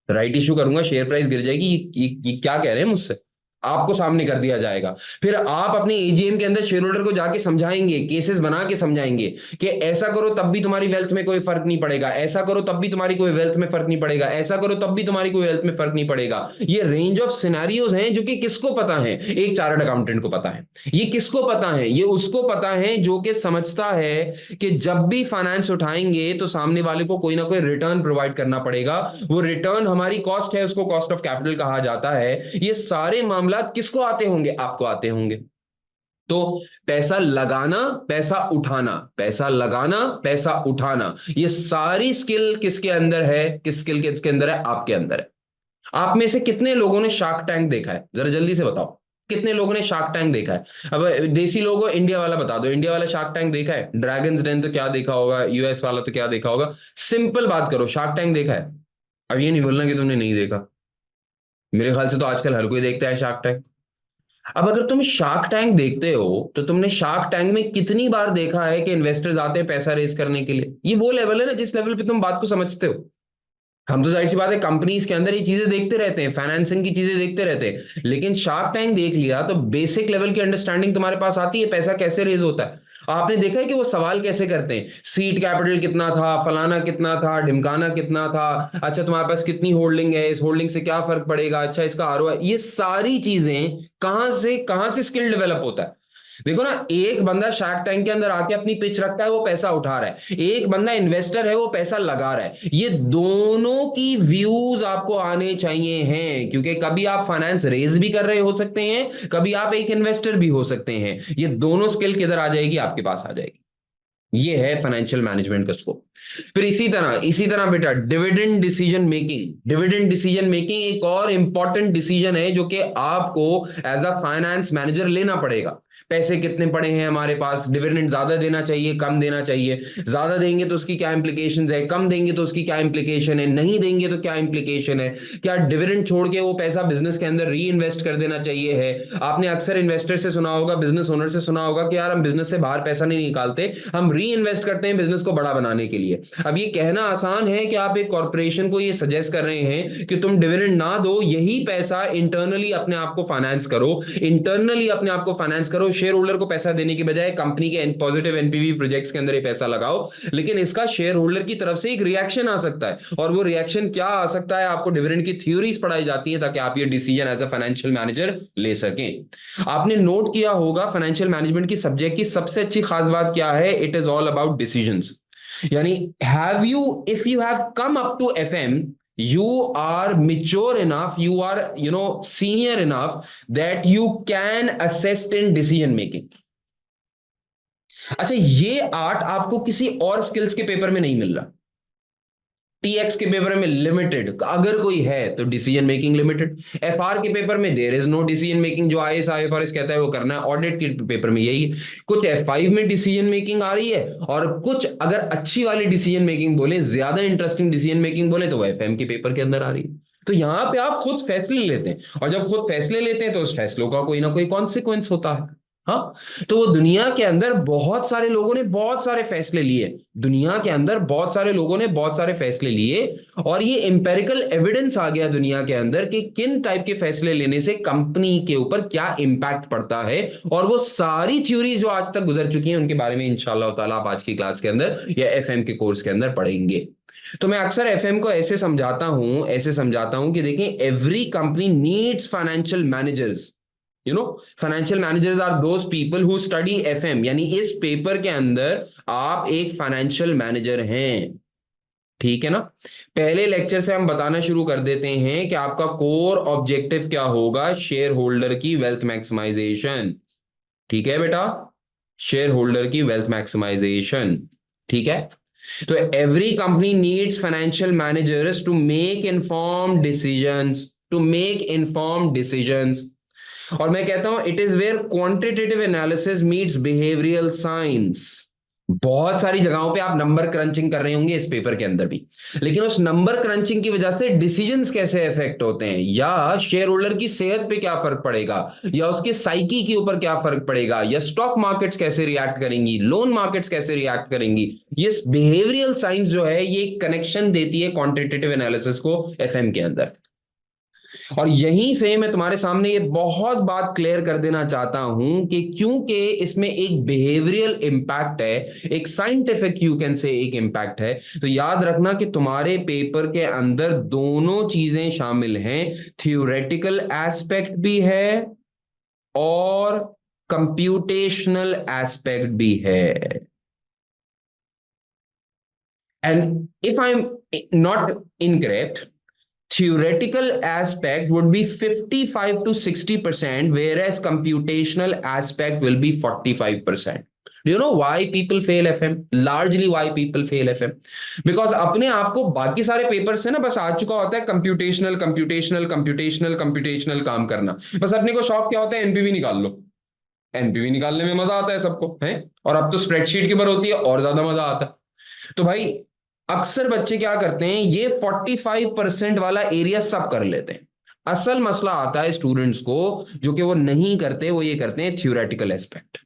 राइट इशू करूंगा शेयर प्राइस गिर जाएगी, ये क्या कह रहे हैं मुझसे। आपको सामने कर दिया जाएगा। फिर आप अपने एजीएम के अंदर शेयर होल्डर को जाके समझाएंगे, केसेस बना के समझाएंगे कि ऐसा करो तब भी तुम्हारी वेल्थ में कोई फर्क नहीं पड़ेगा, ऐसा करो तब भी तुम्हारी कोई वेल्थ में फर्क नहीं पड़ेगा, ऐसा करो तब भी तुम्हारी कोई वेल्थ में फर्क नहीं पड़ेगा। ये रेंज ऑफ सिनेरियोज हैं जो कि किसको पता है? एक चार्टर्ड अकाउंटेंट को पता है। ये किसको पता है? ये उसको पता है जो कि समझता है कि जब भी फाइनेंस उठाएंगे तो सामने वाले को कोई ना कोई रिटर्न प्रोवाइड करना पड़ेगा। वो रिटर्न हमारी कॉस्ट है, उसको कॉस्ट ऑफ कैपिटल कहा जाता है। ये सारे मामला किसको आते होंगे? आपको आते होंगे। तो पैसा लगाना, पैसा उठाना, पैसा लगाना, पैसा उठाना, ये सारी स्किल किसके अंदर है? किस स्किल किसके अंदर है? आपके अंदर है। आप में से कितने लोगों ने शार्क टैंक देखा है? जरा जल्दी से बताओ, कितने लोगों ने शार्क टैंक देखा है? अब देसी लोगों, इंडिया वाला बता दो, इंडिया वाला शार्क टैंक देखा है? ड्रैगन्स डेन तो क्या देखा होगा, यूएस वाला तो क्या देखा होगा? सिंपल बात करो, शार्क टैंक देखा है? अब ये नहीं बोलना कि तुमने नहीं देखा। मेरे ख्याल से तो आजकल हर कोई देखता है शार्क टैंक। अब अगर तुम शार्क टैंक देखते हो तो तुमने शार्क टैंक में कितनी बार देखा है कि इन्वेस्टर्स आते हैं पैसा रेज करने के लिए? ये वो लेवल है ना जिस लेवल पे तुम बात को समझते हो। हम तो जाहिर सी बात है कंपनीज के अंदर ये चीजें देखते रहते हैं, फाइनेंसिंग की चीजें देखते रहते हैं, लेकिन शार्क टैंक देख लिया तो बेसिक लेवल की अंडरस्टैंडिंग तुम्हारे पास आती है पैसा कैसे रेज होता है। आपने देखा है कि वो सवाल कैसे करते हैं? सीड कैपिटल कितना था, फलाना कितना था, ढिमकाना कितना था, अच्छा तुम्हारे पास कितनी होल्डिंग है, इस होल्डिंग से क्या फर्क पड़ेगा, अच्छा इसका आरओआई, ये सारी चीजें कहां से स्किल डेवलप होता है। देखो ना, एक बंदा शार्क टैंक के अंदर आके अपनी पिच रखता है, वो पैसा उठा रहा है, एक बंदा इन्वेस्टर है वो पैसा लगा रहा है। ये दोनों की व्यूज आपको आने चाहिए हैं, क्योंकि कभी आप फाइनेंस रेज भी कर रहे हो सकते हैं, कभी आप एक इन्वेस्टर भी हो सकते हैं। ये दोनों स्किल किधर आ जाएगी? आपके पास आ जाएगी। ये है फाइनेंशियल मैनेजमेंट का स्कोप। फिर इसी तरह बेटा dividend decision making. Dividend decision making एक और इंपॉर्टेंट डिसीजन है जो कि आपको एज अ फाइनेंस मैनेजर लेना पड़ेगा। पैसे कितने पड़े हैं हमारे पास, डिविडेंड ज्यादा देना चाहिए कम देना चाहिए, ज्यादा देंगे तो उसकी क्या इंप्लीकेशन है, कम देंगे तो उसकी क्या इंप्लीकेशन है, नहीं देंगे तो क्या इंप्लीकेशन है, क्या डिविडेंड छोड़ के वो पैसा बिजनेस के अंदर री इन्वेस्ट कर देना चाहिए है। आपने अक्सर इन्वेस्टर से सुना होगा, बिजनेस ओनर से सुना होगा कि यार हम बिजनेस से बाहर पैसा नहीं निकालते, हम री इन्वेस्ट करते हैं बिजनेस को बड़ा बनाने के लिए। अब ये कहना आसान है कि आप एक कॉर्पोरेशन को ये सजेस्ट कर रहे हैं कि तुम डिविडेंड ना दो, यही पैसा इंटरनली अपने आप को फाइनेंस करो, इंटरनली अपने आप को फाइनेंस करो, शेयर होल्डर को पैसा देने की बजाय कंपनी के पॉजिटिव एनपीवी प्रोजेक्ट्स के अंदर ये पैसा लगाओ। लेकिन इसका शेयर होल्डर की तरफ से एक रिएक्शन आ सकता है, और वो रिएक्शन क्या आ सकता है, आपको डिविडेंड की थ्योरीज पढ़ाई जाती है ताकि आप ये decision as a financial manager ले सकें। आपने नोट किया होगा फाइनेंशियल मैनेजमेंट की सब्जेक्ट की सबसे अच्छी खास बात क्या है, it is all about decisions. यानी have you, if you have come up to FM, you are mature enough, you are senior enough that you can assist in decision making। अच्छा, ये आर्ट आपको किसी और स्किल्स के पेपर में नहीं मिल रहा। टीएक्स के पेपर में लिमिटेड, अगर कोई है तो डिसीजन मेकिंग लिमिटेड। एफआर के पेपर में there is no decision making, जो आईएएस आईएफआरएस कहता है वो करना है। ऑडिट के पेपर में यही है। कुछ F5 में डिसीजन मेकिंग आ रही है, और कुछ अगर अच्छी वाली डिसीजन मेकिंग बोले, ज्यादा इंटरेस्टिंग डिसीजन मेकिंग बोले, तो वो एफएम के पेपर के अंदर आ रही है। तो यहां पे आप खुद फैसले लेते हैं, और जब खुद फैसले लेते हैं तो उस फैसलों का कोई ना कोई कॉन्सिक्वेंस होता है। हाँ, तो वो दुनिया के अंदर बहुत सारे लोगों ने बहुत सारे फैसले लिए, दुनिया के अंदर बहुत सारे लोगों ने बहुत सारे फैसले लिए, और ये एम्पेरिकल एविडेंस आ गया दुनिया के अंदर कि किन टाइप के फैसले लेने से कंपनी के ऊपर क्या इंपैक्ट पड़ता है। और वो सारी थ्योरीज जो आज तक गुजर चुकी हैं उनके बारे में इंशाल्लाह ताला आप आज की क्लास के अंदर या एफएम के कोर्स के अंदर पढ़ेंगे। तो मैं अक्सर एफएम को ऐसे समझाता हूं कि देखें, every company needs financial managers. Financial managers are those people who study FM, यानी इस पेपर के अंदर आप एक फाइनेंशियल मैनेजर हैं। ठीक है ना। पहले लेक्चर से हम बताना शुरू कर देते हैं कि आपका कोर ऑब्जेक्टिव क्या होगा, शेयर होल्डर की वेल्थ मैक्सिमाइजेशन। ठीक है बेटा, शेयर होल्डर की वेल्थ मैक्सिमाइजेशन। ठीक है। तो every company needs financial managers to make informed decisions. और मैं कहता हूं it is where quantitative analysis meets behavioural science. बहुत सारी जगहों पे आप नंबर क्रंचिंग कर रहे होंगे इस पेपर के अंदर भी, लेकिन उस नंबर क्रंचिंग की वजह से डिसीजंस कैसे इफेक्ट होते हैं, या शेयर होल्डर की सेहत पे क्या फर्क पड़ेगा, या उसके साइकी के ऊपर क्या फर्क पड़ेगा, या स्टॉक मार्केट्स कैसे रिएक्ट करेंगी, लोन मार्केट्स कैसे रिएक्ट करेंगी, ये बिहेवियरल साइंस जो है ये कनेक्शन देती है क्वांटिटेटिव एनालिसिस को एफएम के अंदर। और यहीं से मैं तुम्हारे सामने ये बहुत बात क्लियर कर देना चाहता हूं कि क्योंकि इसमें एक बिहेवियरल इंपैक्ट है, एक साइंटिफिक यू कैन से एक इंपैक्ट है, तो याद रखना कि तुम्हारे पेपर के अंदर दोनों चीजें शामिल हैं, थ्योरेटिकल एस्पेक्ट भी है और कंप्यूटेशनल एस्पेक्ट भी है। And if I am not incorrect, theoretical aspect would be 55 to 60%, whereas computational aspect will be 45%. Do you know why people fail FM? Largely why people fail FM? Because अपने आप को बाकी सारे पेपर से ना बस आ चुका होता है कंप्यूटेशनल काम करना। बस अपने को शौक क्या होता है, एनपीवी निकाल लो। एनपीवी निकालने में मजा आता है सबको, है, और अब तो स्प्रेडशीट की बार होती है और ज्यादा मजा आता है। तो भाई अक्सर बच्चे क्या करते हैं, ये 45% वाला एरिया सब कर लेते हैं। असल मसला आता है स्टूडेंट्स को, जो कि वो नहीं करते, वो ये करते हैं theoretical aspect.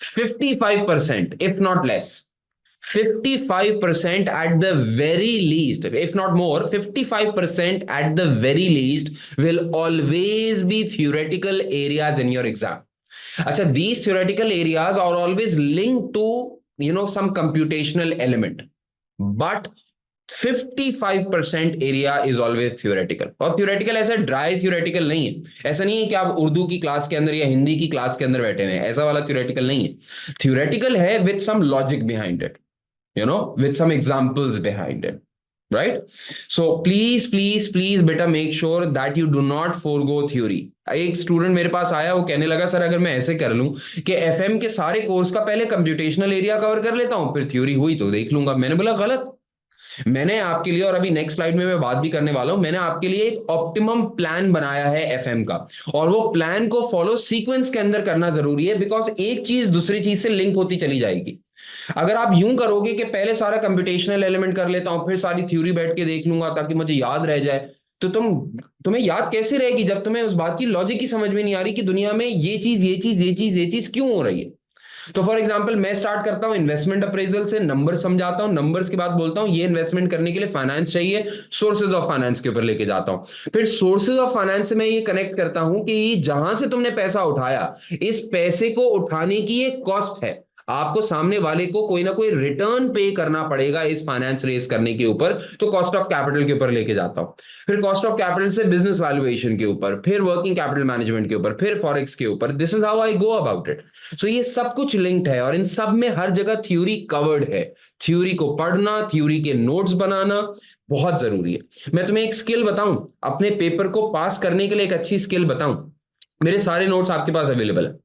55% if not less, 55% at the very least, if not more, 55% at the very least will always be theoretical areas in your exam. अच्छा, these theoretical areas are always linked to some computational element, but 55% area is always theoretical. और थ्योरेटिकल ऐसा ड्राई थ्योरेटिकल नहीं है, ऐसा नहीं है कि आप उर्दू की क्लास के अंदर या हिंदी की क्लास के अंदर बैठे हैं, ऐसा वाला थ्योरेटिकल नहीं है। थ्योरेटिकल है with some logic behind it, with some examples behind it, right. So please बेटा make sure that you do not forgo theory. एक स्टूडेंट मेरे पास आया, वो कहने लगा सर अगर मैं ऐसे कर लूं कि एफएम के सारे कोर्स का पहले कंप्यूटेशनल एरिया कवर कर लेता हूं, फिर थ्योरी हुई तो देख लूंगा। मैंने बोला गलत। मैंने आपके लिए, और अभी नेक्स्ट स्लाइड में मैं बात भी करने वाला हूं, मैंने आपके लिए एक ऑप्टिमम प्लान बनाया है एफएम का, और वो प्लान को फॉलो सीक्वेंस के अंदर करना जरूरी है, बिकॉज एक चीज दूसरी चीज से लिंक होती चली जाएगी। अगर आप यूं करोगे कि पहले सारा कंप्यूटेशनल एलिमेंट कर लेता हूं, फिर सारी थ्योरी बैठ के देख लूंगा ताकि मुझे याद रह जाए, तो तुम्हें याद कैसे रहेगी जब तुम्हें उस बात की लॉजिक ही समझ में नहीं आ रही कि दुनिया में ये चीज ये चीज ये चीज ये चीज क्यों हो रही है। तो फॉर एग्जांपल मैं स्टार्ट करता हूं इन्वेस्टमेंट अप्रेजल से, नंबर समझाता हूं, नंबर्स के बाद बोलता हूं ये इन्वेस्टमेंट करने के लिए फाइनेंस चाहिए, सोर्सेज ऑफ फाइनेंस के ऊपर लेके जाता हूं। फिर सोर्सेज ऑफ फाइनेंस से मैं ये कनेक्ट करता हूं कि जहां से तुमने पैसा उठाया, इस पैसे को उठाने की एक कॉस्ट है, आपको सामने वाले को कोई ना कोई रिटर्न पे करना पड़ेगा इस फाइनेंस रेस करने के ऊपर, तो कॉस्ट ऑफ कैपिटल के ऊपर लेके जाता हूं। फिर कॉस्ट ऑफ कैपिटल से बिजनेस वैल्यूएशन के ऊपर, फिर वर्किंग कैपिटल मैनेजमेंट के ऊपर, फिर फॉरेक्स के ऊपर। This is how I go about it. So ये सब कुछ लिंक्ड है और इन सब में हर जगह थ्योरी कवर्ड है। थ्योरी को पढ़ना, थ्योरी के नोट्स बनाना बहुत जरूरी है। मैं तुम्हें एक स्किल बताऊं, अपने पेपर को पास करने के लिए एक अच्छी स्किल बताऊं, मेरे सारे नोट्स आपके पास अवेलेबल है।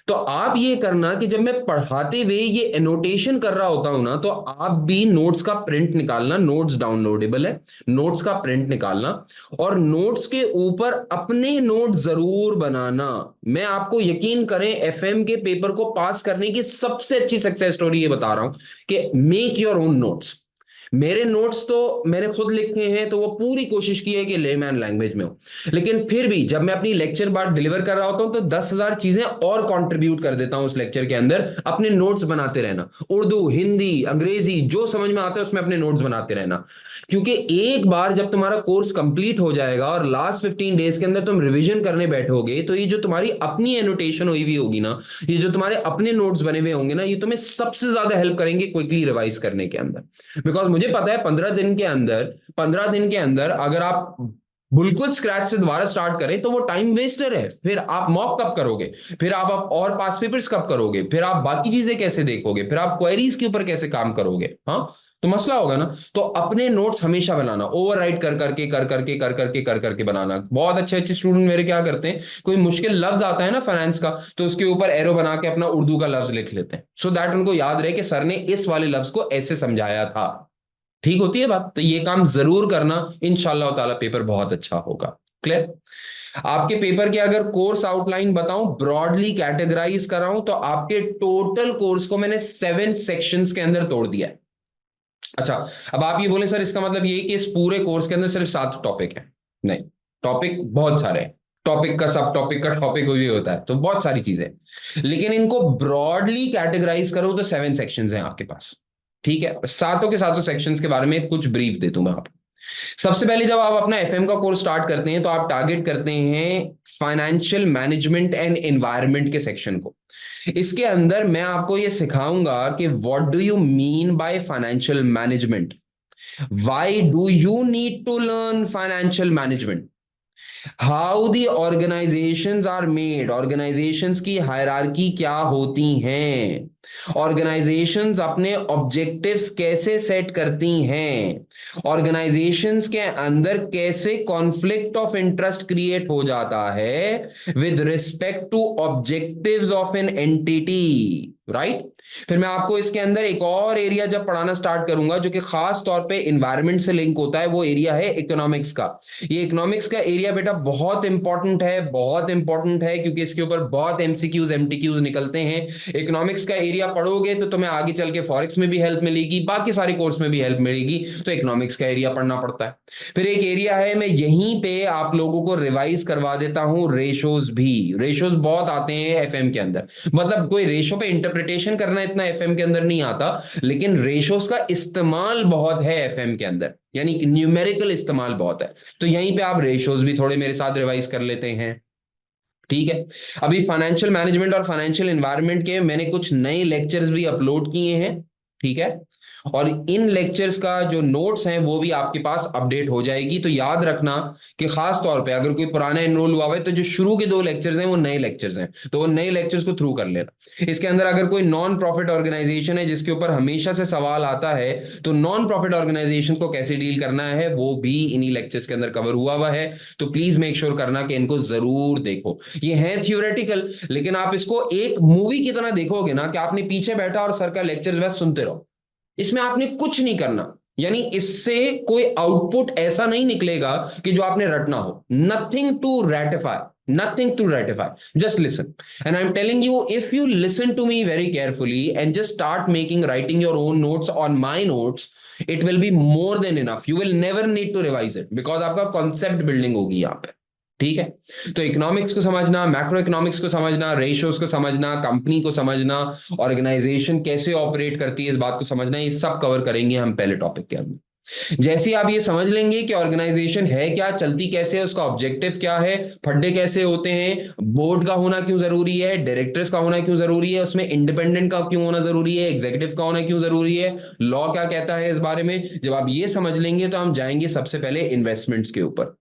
तो आप ये करना कि जब मैं पढ़ाते हुए ये एनोटेशन कर रहा होता हूं ना, तो आप भी नोट्स का प्रिंट निकालना, नोट्स डाउनलोडेबल है, नोट्स का प्रिंट निकालना और नोट्स के ऊपर अपने नोट जरूर बनाना। मैं आपको यकीन करें एफएम के पेपर को पास करने की सबसे अच्छी सक्सेस स्टोरी ये बता रहा हूं कि मेक योर ओन नोट्स। मेरे नोट्स तो मैंने खुद लिखे हैं, तो वो पूरी कोशिश की है कि लेमैन लैंग्वेज में हो, लेकिन फिर भी जब मैं अपनी लेक्चर बात डिलीवर कर रहा होता हूं तो 10,000 चीजें और कंट्रीब्यूट कर देता हूं उस लेक्चर के अंदर। अपने नोट्स बनाते रहना, उर्दू, हिंदी, अंग्रेजी जो समझ में आता है उसमें अपने नोट्स बनाते रहना, क्योंकि एक बार जब तुम्हारा कोर्स कंप्लीट हो जाएगा और लास्ट 15 डेज के अंदर तुम रिवीजन करने बैठोगे, तो ये जो तुम्हारी अपनी एनोटेशन हुई हुई होगी ना, ये जो तुम्हारे अपने नोट्स बने हुए होंगे ना, ये तुम्हें सबसे ज्यादा हेल्प करेंगे क्विकली रिवाइज करने के अंदर। बिकॉज मुझे पता है 15 दिन के अंदर अगर आप बिल्कुल स्क्रैच से दोबारा स्टार्ट करें तो वो टाइम वेस्टर है। फिर आप मॉक कब करोगे, फिर आप और पास पेपर्स कब करोगे, फिर आप बाकी चीजें कैसे देखोगे, फिर आप क्वेरीज के ऊपर कैसे काम करोगे, हाँ, तो मसला होगा ना। तो अपने नोट्स हमेशा बनाना, ओवरराइट कर करके बनाना। बहुत अच्छे अच्छे स्टूडेंट मेरे क्या करते हैं, कोई मुश्किल लफ्ज आता है ना फाइनेंस का, तो उसके ऊपर एरो बना के अपना उर्दू का लफ्ज लिख लेते हैं, सो दैट उनको याद रहे कि सर ने इस वाले लफ्ज को ऐसे समझाया था। ठीक होती है बात, तो ये काम जरूर करना, इंशाल्लाह ताला पेपर बहुत अच्छा होगा। क्लियर। आपके पेपर के अगर कोर्स आउटलाइन बताऊं, ब्रॉडली कैटेगराइज कर रहा हूं, तो आपके टोटल कोर्स को मैंने 7 सेक्शंस के अंदर तोड़ दिया है। अच्छा, अब आप ये बोले सर इसका मतलब ये कि इस पूरे कोर्स के अंदर सिर्फ 7 टॉपिक है? नहीं, टॉपिक बहुत सारे हैं, टॉपिक का सब टॉपिक का टॉपिक भी होता है, तो बहुत सारी चीजें, लेकिन इनको ब्रॉडली कैटेगराइज करो तो 7 सेक्शंस हैं आपके पास। ठीक है, सातों के सातों सेक्शंस के बारे में कुछ ब्रीफ दे दूंगा आपको। सबसे पहले जब आप अपना एफएम का कोर्स स्टार्ट करते हैं तो आप टारगेट करते हैं फाइनेंशियल मैनेजमेंट एंड एनवायरनमेंट के सेक्शन को। इसके अंदर मैं आपको ये सिखाऊंगा कि what do you mean by financial management, why do you need to learn financial management, how the organisations are made, organisations की हायरार्की क्या होती हैं, ऑर्गेनाइजेशंस अपने ऑब्जेक्टिव्स कैसे सेट करती हैं, ऑर्गेनाइजेशंस के अंदर कैसे कॉन्फ्लिक्ट ऑफ इंटरेस्ट क्रिएट हो जाता है with respect to objectives of an entity, right. फिर मैं आपको इसके अंदर एक और एरिया जब पढ़ाना स्टार्ट करूंगा जो कि खास तौर पे एनवायरनमेंट से लिंक होता है, वो एरिया है इकोनॉमिक्स का। ये इकोनॉमिक्स का एरिया बेटा बहुत इंपॉर्टेंट है, बहुत इंपॉर्टेंट है, क्योंकि इसके ऊपर बहुत एमसीक्यूज एमटीक्यूज निकलते हैं। इकोनॉमिक्स का एरिया पढ़ोगे तो तुम्हें आगे चल के फॉरेक्स में भी हेल्प मिलेगी, बाकी सारे कोर्स में भी हेल्प मिलेगी, तो इकोनॉमिक्स का एरिया पढ़ना पड़ता है। फिर एक एरिया है, मैं यहीं पे आप लोगों को रिवाइज करवा देता हूं, रेशोज भी। रेशोज बहुत आते हैं एफएम के अंदर, मतलब कोई रेशो पे इंटरप्रिटेशन करना इतना एफएम के अंदर नहीं आता, लेकिन रेशोज का इस्तेमाल बहुत है एफएम के अंदर, यानी कि न्यूमेरिकल इस्तेमाल बहुत है। तो यहीं पे आप रेशोज भी थोड़े मेरे साथ रिवाइज कर लेते हैं। ठीक है, अभी फाइनेंशियल मैनेजमेंट और फाइनेंशियल एनवायरनमेंट के मैंने कुछ नए लेक्चर्स भी अपलोड किए हैं। ठीक है, और इन लेक्चर्स का जो नोट्स हैं वो भी आपके पास अपडेट हो जाएगी। तो याद रखना कि खास तौर पे अगर कोई पुराना एनरोल हुआ है तो जो शुरू के 2 लेक्चर्स हैं वो नए लेक्चर्स हैं, तो वो नए लेक्चर्स को थ्रू कर लेना। इसके अंदर अगर कोई नॉन प्रॉफिट ऑर्गेनाइजेशन है जिसके ऊपर हमेशा से सवाल आता है, तो नॉन प्रॉफिट ऑर्गेनाइजेशन को कैसे डील करना है वो भी इन्हीं लेक्चर्स के अंदर कवर हुआ है। तो प्लीज मेक श्योर करना कि इनको जरूर देखो। ये है थियोरेटिकल, लेकिन आप इसको एक मूवी की तरह देखोगे ना, कि आपने पीछे बैठा और सर का लेक्चर बस सुनते रहो, इसमें आपने कुछ नहीं करना, यानी इससे कोई आउटपुट ऐसा नहीं निकलेगा कि जो आपने रटना हो. Nothing to ratify, nothing to ratify. Just listen, and I'm telling you, if you listen to me very carefully and just start writing your own notes on my notes, it will be more than enough. You will never need to revise it because आपका concept building होगी यहाँ पे. ठीक है. तो इकोनॉमिक्स को समझना, मैक्रो इकोनॉमिक्स को समझना, रेशियोज को समझना, कंपनी को समझना, ऑर्गेनाइजेशन कैसे ऑपरेट करती है इस बात को समझना, ये सब कवर करेंगे हम पहले टॉपिक के अंदर. जैसे ही आप ये समझ लेंगे कि ऑर्गेनाइजेशन है क्या, चलती कैसे है, उसका ऑब्जेक्टिव क्या है, फड्डे कैसे होते हैं, बोर्ड का होना क्यों जरूरी है, डायरेक्टर्स का होना क्यों जरूरी है, उसमें इंडिपेंडेंट का क्यों होना जरूरी है, एग्जीक्यूटिव का होना क्यों जरूरी है, लॉ क्या कहता है इस बारे में, जब आप ये समझ लेंगे तो हम जाएंगे सबसे पहले इन्वेस्टमेंट्स के ऊपर.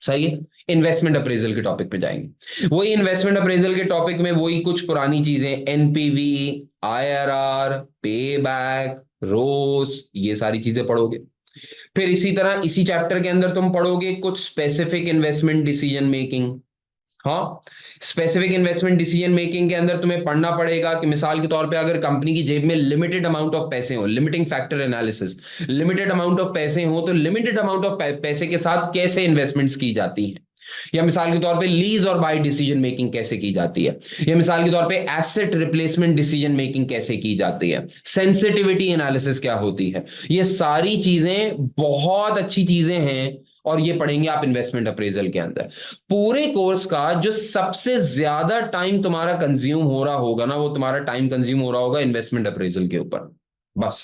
सही है. इन्वेस्टमेंट अप्रेजल के टॉपिक पे जाएंगे. वही इन्वेस्टमेंट अप्रेजल के टॉपिक में वही कुछ पुरानी चीजें, एनपीवी, आईआरआर, पे बैक, रोस, ये सारी चीजें पढ़ोगे. फिर इसी तरह इसी चैप्टर के अंदर तुम पढ़ोगे कुछ स्पेसिफिक इन्वेस्टमेंट डिसीजन मेकिंग. हाँ, स्पेसिफिक इन्वेस्टमेंट डिसीजन मेकिंग के अंदर तुम्हें पढ़ना पड़ेगा कि मिसाल के तौर पे अगर कंपनी की जेब में लिमिटेड अमाउंट ऑफ पैसे हो, limiting factor analysis, limited amount of पैसे हो तो लिमिटेड अमाउंट ऑफ पैसे के साथ कैसे इन्वेस्टमेंट्स की जाती हैं, या मिसाल के तौर पे लीज और बाय डिसीजन मेकिंग कैसे की जाती है, या मिसाल के तौर पे एसेट रिप्लेसमेंट डिसीजन मेकिंग कैसे की जाती है, सेंसिटिविटी एनालिसिस क्या होती है. ये सारी चीजें बहुत अच्छी चीजें हैं और ये पढ़ेंगे आप इन्वेस्टमेंट अप्रेजल के अंदर. पूरे कोर्स का जो सबसे ज्यादा टाइम तुम्हारा कंज्यूम हो रहा होगा ना, वो तुम्हारा टाइम कंज्यूम हो रहा होगा इन्वेस्टमेंट अप्रेजल के ऊपर. बस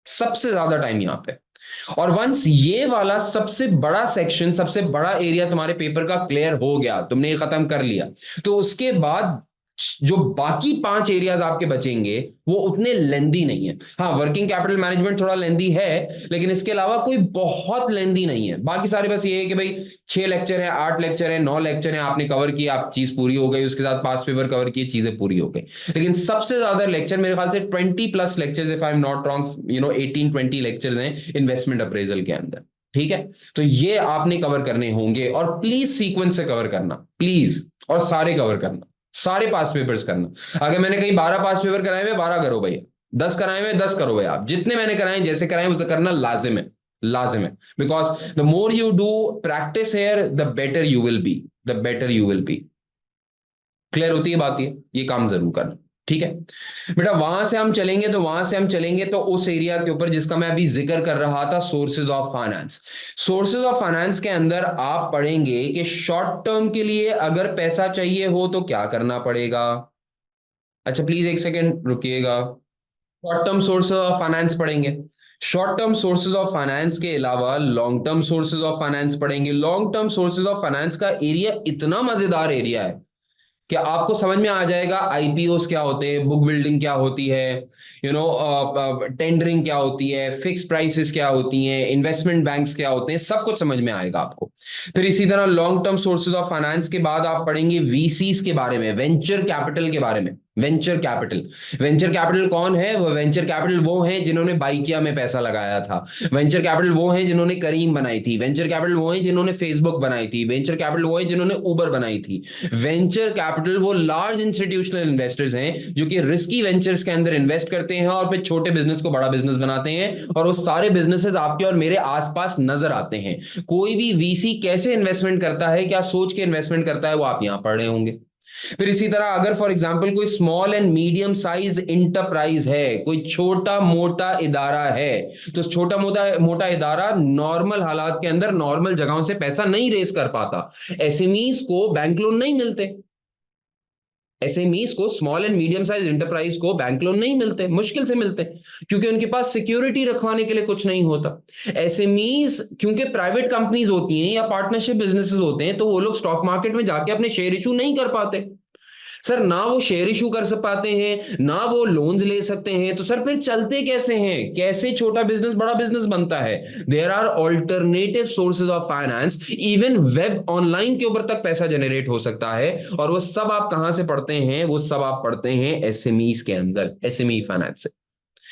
सबसे ज्यादा टाइम यहां पे. और वंस ये वाला सबसे बड़ा सेक्शन, सबसे बड़ा एरिया तुम्हारे पेपर का क्लियर हो गया, तुमने ये खत्म कर लिया, तो उसके बाद जो बाकी 5 एरियाज आपके बचेंगे वो उतने लेंदी नहीं है. हाँ, वर्किंग कैपिटल मैनेजमेंट थोड़ा लेंदी है, लेकिन इसके अलावा कोई बहुत लेंदी नहीं है. बाकी सारे बस ये है कि भाई 6 लेक्चर है, 8 लेक्चर है, 9 लेक्चर है, आपने कवर किया, आप चीज पूरी हो गई, उसके साथ पास पेपर कवर किए, चीजें पूरी हो गई. लेकिन सबसे ज्यादा लेक्चर मेरे ख्याल से 20+ lectures, if I am not wrong, 18-20 lectures हैं इन्वेस्टमेंट अप्रेजल के अंदर. ठीक है. तो ये आपने कवर करने होंगे और प्लीज सीक्वेंस से कवर करना, प्लीज, और सारे कवर करना, सारे पास पेपर्स करना. अगर मैंने कहीं 12 पास पेपर कराए हुए, 12 करो भैया. 10 कराए हुए, 10 करो भैया. आप जितने मैंने कराए, जैसे कराए उसे करना लाजिम है, लाजिम है. Because the more you do practice here, the better you will be, the better you will be. Clear होती है बात? ये काम जरूर करना. ठीक है बेटा. वहां से हम चलेंगे, तो वहां से हम चलेंगे तो उस एरिया के ऊपर जिसका मैं अभी जिक्र कर रहा था, sources of finance. Sources of finance के अंदर आप पढ़ेंगे कि शॉर्ट टर्म के लिए अगर पैसा चाहिए हो तो क्या करना पड़ेगा. अच्छा प्लीज एक सेकेंड रुकिएगा. Short term sources of finance पढ़ेंगे. Short term sources of finance के अलावा long term sources of finance पढ़ेंगे. Long term sources of finance का एरिया इतना मजेदार एरिया है कि आपको समझ में आ जाएगा आईपीओस क्या होते हैं, बुक बिल्डिंग क्या होती है, टेंडरिंग क्या होती है, फिक्स प्राइसेस क्या होती हैं, इन्वेस्टमेंट बैंक्स क्या होते हैं, सब कुछ समझ में आएगा आपको. फिर इसी तरह long term sources of finance के बाद आप पढ़ेंगे वीसीस के बारे में, वेंचर कैपिटल के बारे में. वेंचर कैपिटल, वेंचर कैपिटल कौन है? वो वेंचर कैपिटल वो हैं जिन्होंने बाइकिया में पैसा लगाया था. वेंचर कैपिटल वो हैं जिन्होंने करीम बनाई थी. वेंचर कैपिटल वो हैं जिन्होंने फेसबुक बनाई थी. वेंचर कैपिटल वो हैं जिन्होंने उबर बनाई थी. वेंचर कैपिटल वो लार्ज इंस्टीट्यूशनल इन्वेस्टर्स हैं जो कि रिस्की वेंचर्स के अंदर इन्वेस्ट करते हैं और फिर छोटे बिजनेस को बड़ा बिजनेस बनाते हैं, और वो सारे बिजनेसेस आपके और मेरे आसपास नजर आते हैं. कोई भी वीसी कैसे इन्वेस्टमेंट करता है, क्या सोच के इन्वेस्टमेंट करता है, वो आप यहां पढ़ रहे होंगे. फिर इसी तरह अगर फॉर एग्जांपल कोई small and medium size enterprise है, कोई छोटा मोटा इदारा है, तो छोटा मोटा इदारा नॉर्मल हालात के अंदर नॉर्मल जगहों से पैसा नहीं रेस कर पाता. एसएमईज को बैंक लोन नहीं मिलते. एसएमईज को, small and medium size enterprise को बैंक लोन नहीं मिलते, मुश्किल से मिलते, क्योंकि उनके पास सिक्योरिटी रखवाने के लिए कुछ नहीं होता. एसएमईज क्योंकि प्राइवेट कंपनीज होती हैं या पार्टनरशिप बिजनेसेस होते हैं, तो वो लोग स्टॉक मार्केट में जाके अपने शेयर इशू नहीं कर पाते. सर ना वो शेयर इशू कर पाते हैं, ना वो लोन्स ले सकते हैं, तो सर फिर चलते कैसे हैं? कैसे छोटा बिजनेस बड़ा बिजनेस बनता है? There are alternative sources of finance. Even web online के ऊपर तक पैसा जनरेट हो सकता है, और वो सब आप कहां से पढ़ते हैं? वो सब आप पढ़ते हैं एसएमईज के अंदर, एसएमई फाइनेंस से.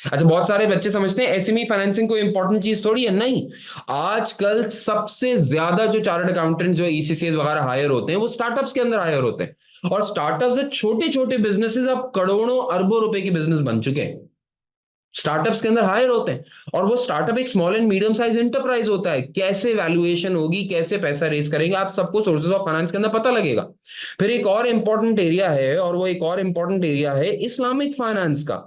अच्छा, बहुत सारे बच्चे समझते हैं एसएमई फाइनेंसिंग कोई इंपॉर्टेंट चीज थोड़ी है. नहीं, आजकल सबसे ज्यादा जो चार्टर्ड अकाउंटेंट, जो ईसीसीएस वगैरह हायर होते हैं, वो स्टार्टअप्स के अंदर हायर होते हैं, और स्टार्टअप से छोटे छोटे बिजनेसेस अब करोड़ों अरबों रुपए के बिजनेस बन चुके हैं. स्टार्टअप्स के अंदर हायर होते हैं, और वो स्टार्टअप एक small and medium size enterprise होता है। कैसे वैल्यूएशन होगी, कैसे पैसा रेस करेंगे, आप सबको सोर्सेज ऑफ फाइनेंस के अंदर पता लगेगा। फिर एक और इंपॉर्टेंट एरिया है, और वो एक और इंपॉर्टेंट एरिया है इस्लामिक फाइनेंस का।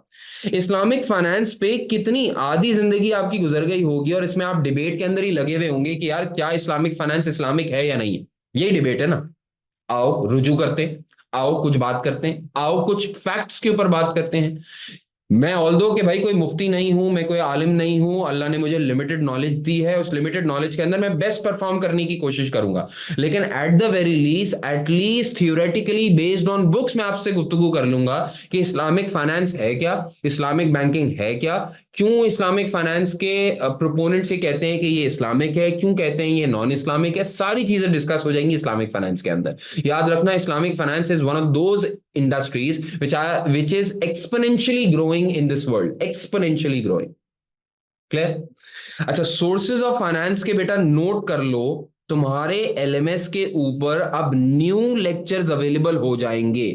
इस्लामिक फाइनेंस पे कितनी आधी जिंदगी आपकी गुजर गई होगी, और इसमें आप डिबेट के अंदर ही लगे हुए होंगे कि यार क्या इस्लामिक फाइनेंस इस्लामिक है या नहीं है। यही डिबेट है ना। आओ रुजू करते हैं, आओ कुछ बात करते हैं, आओ कुछ फैक्ट्स के ऊपर बात करते हैं। मैं ऑल्दो कि भाई कोई मुफ्ती नहीं हूं, मैं कोई आलिम नहीं हूं, अल्लाह ने मुझे लिमिटेड नॉलेज दी है, उस लिमिटेड नॉलेज के अंदर मैं बेस्ट परफॉर्म करने की कोशिश करूंगा। लेकिन at the very least, at least theoretically based on books, मैं आपसे गुफ्तगू कर लूंगा कि इस्लामिक फाइनेंस है क्या, इस्लामिक बैंकिंग है क्या, क्यों इस्लामिक फाइनेंस के प्रोपोनेंट्स ये कहते हैं कि ये इस्लामिक है, क्यों कहते हैं ये नॉन इस्लामिक है। सारी चीजें डिस्कस हो जाएंगी इस्लामिक फाइनेंस के अंदर। याद रखना, Islamic finance is one of those industries which is exponentially growing in this world, exponentially growing. Clear. अच्छा, सोर्सेज ऑफ फाइनेंस के बेटा नोट कर लो, तुम्हारे एलएमएस के ऊपर अब न्यू लेक्चर्स अवेलेबल हो जाएंगे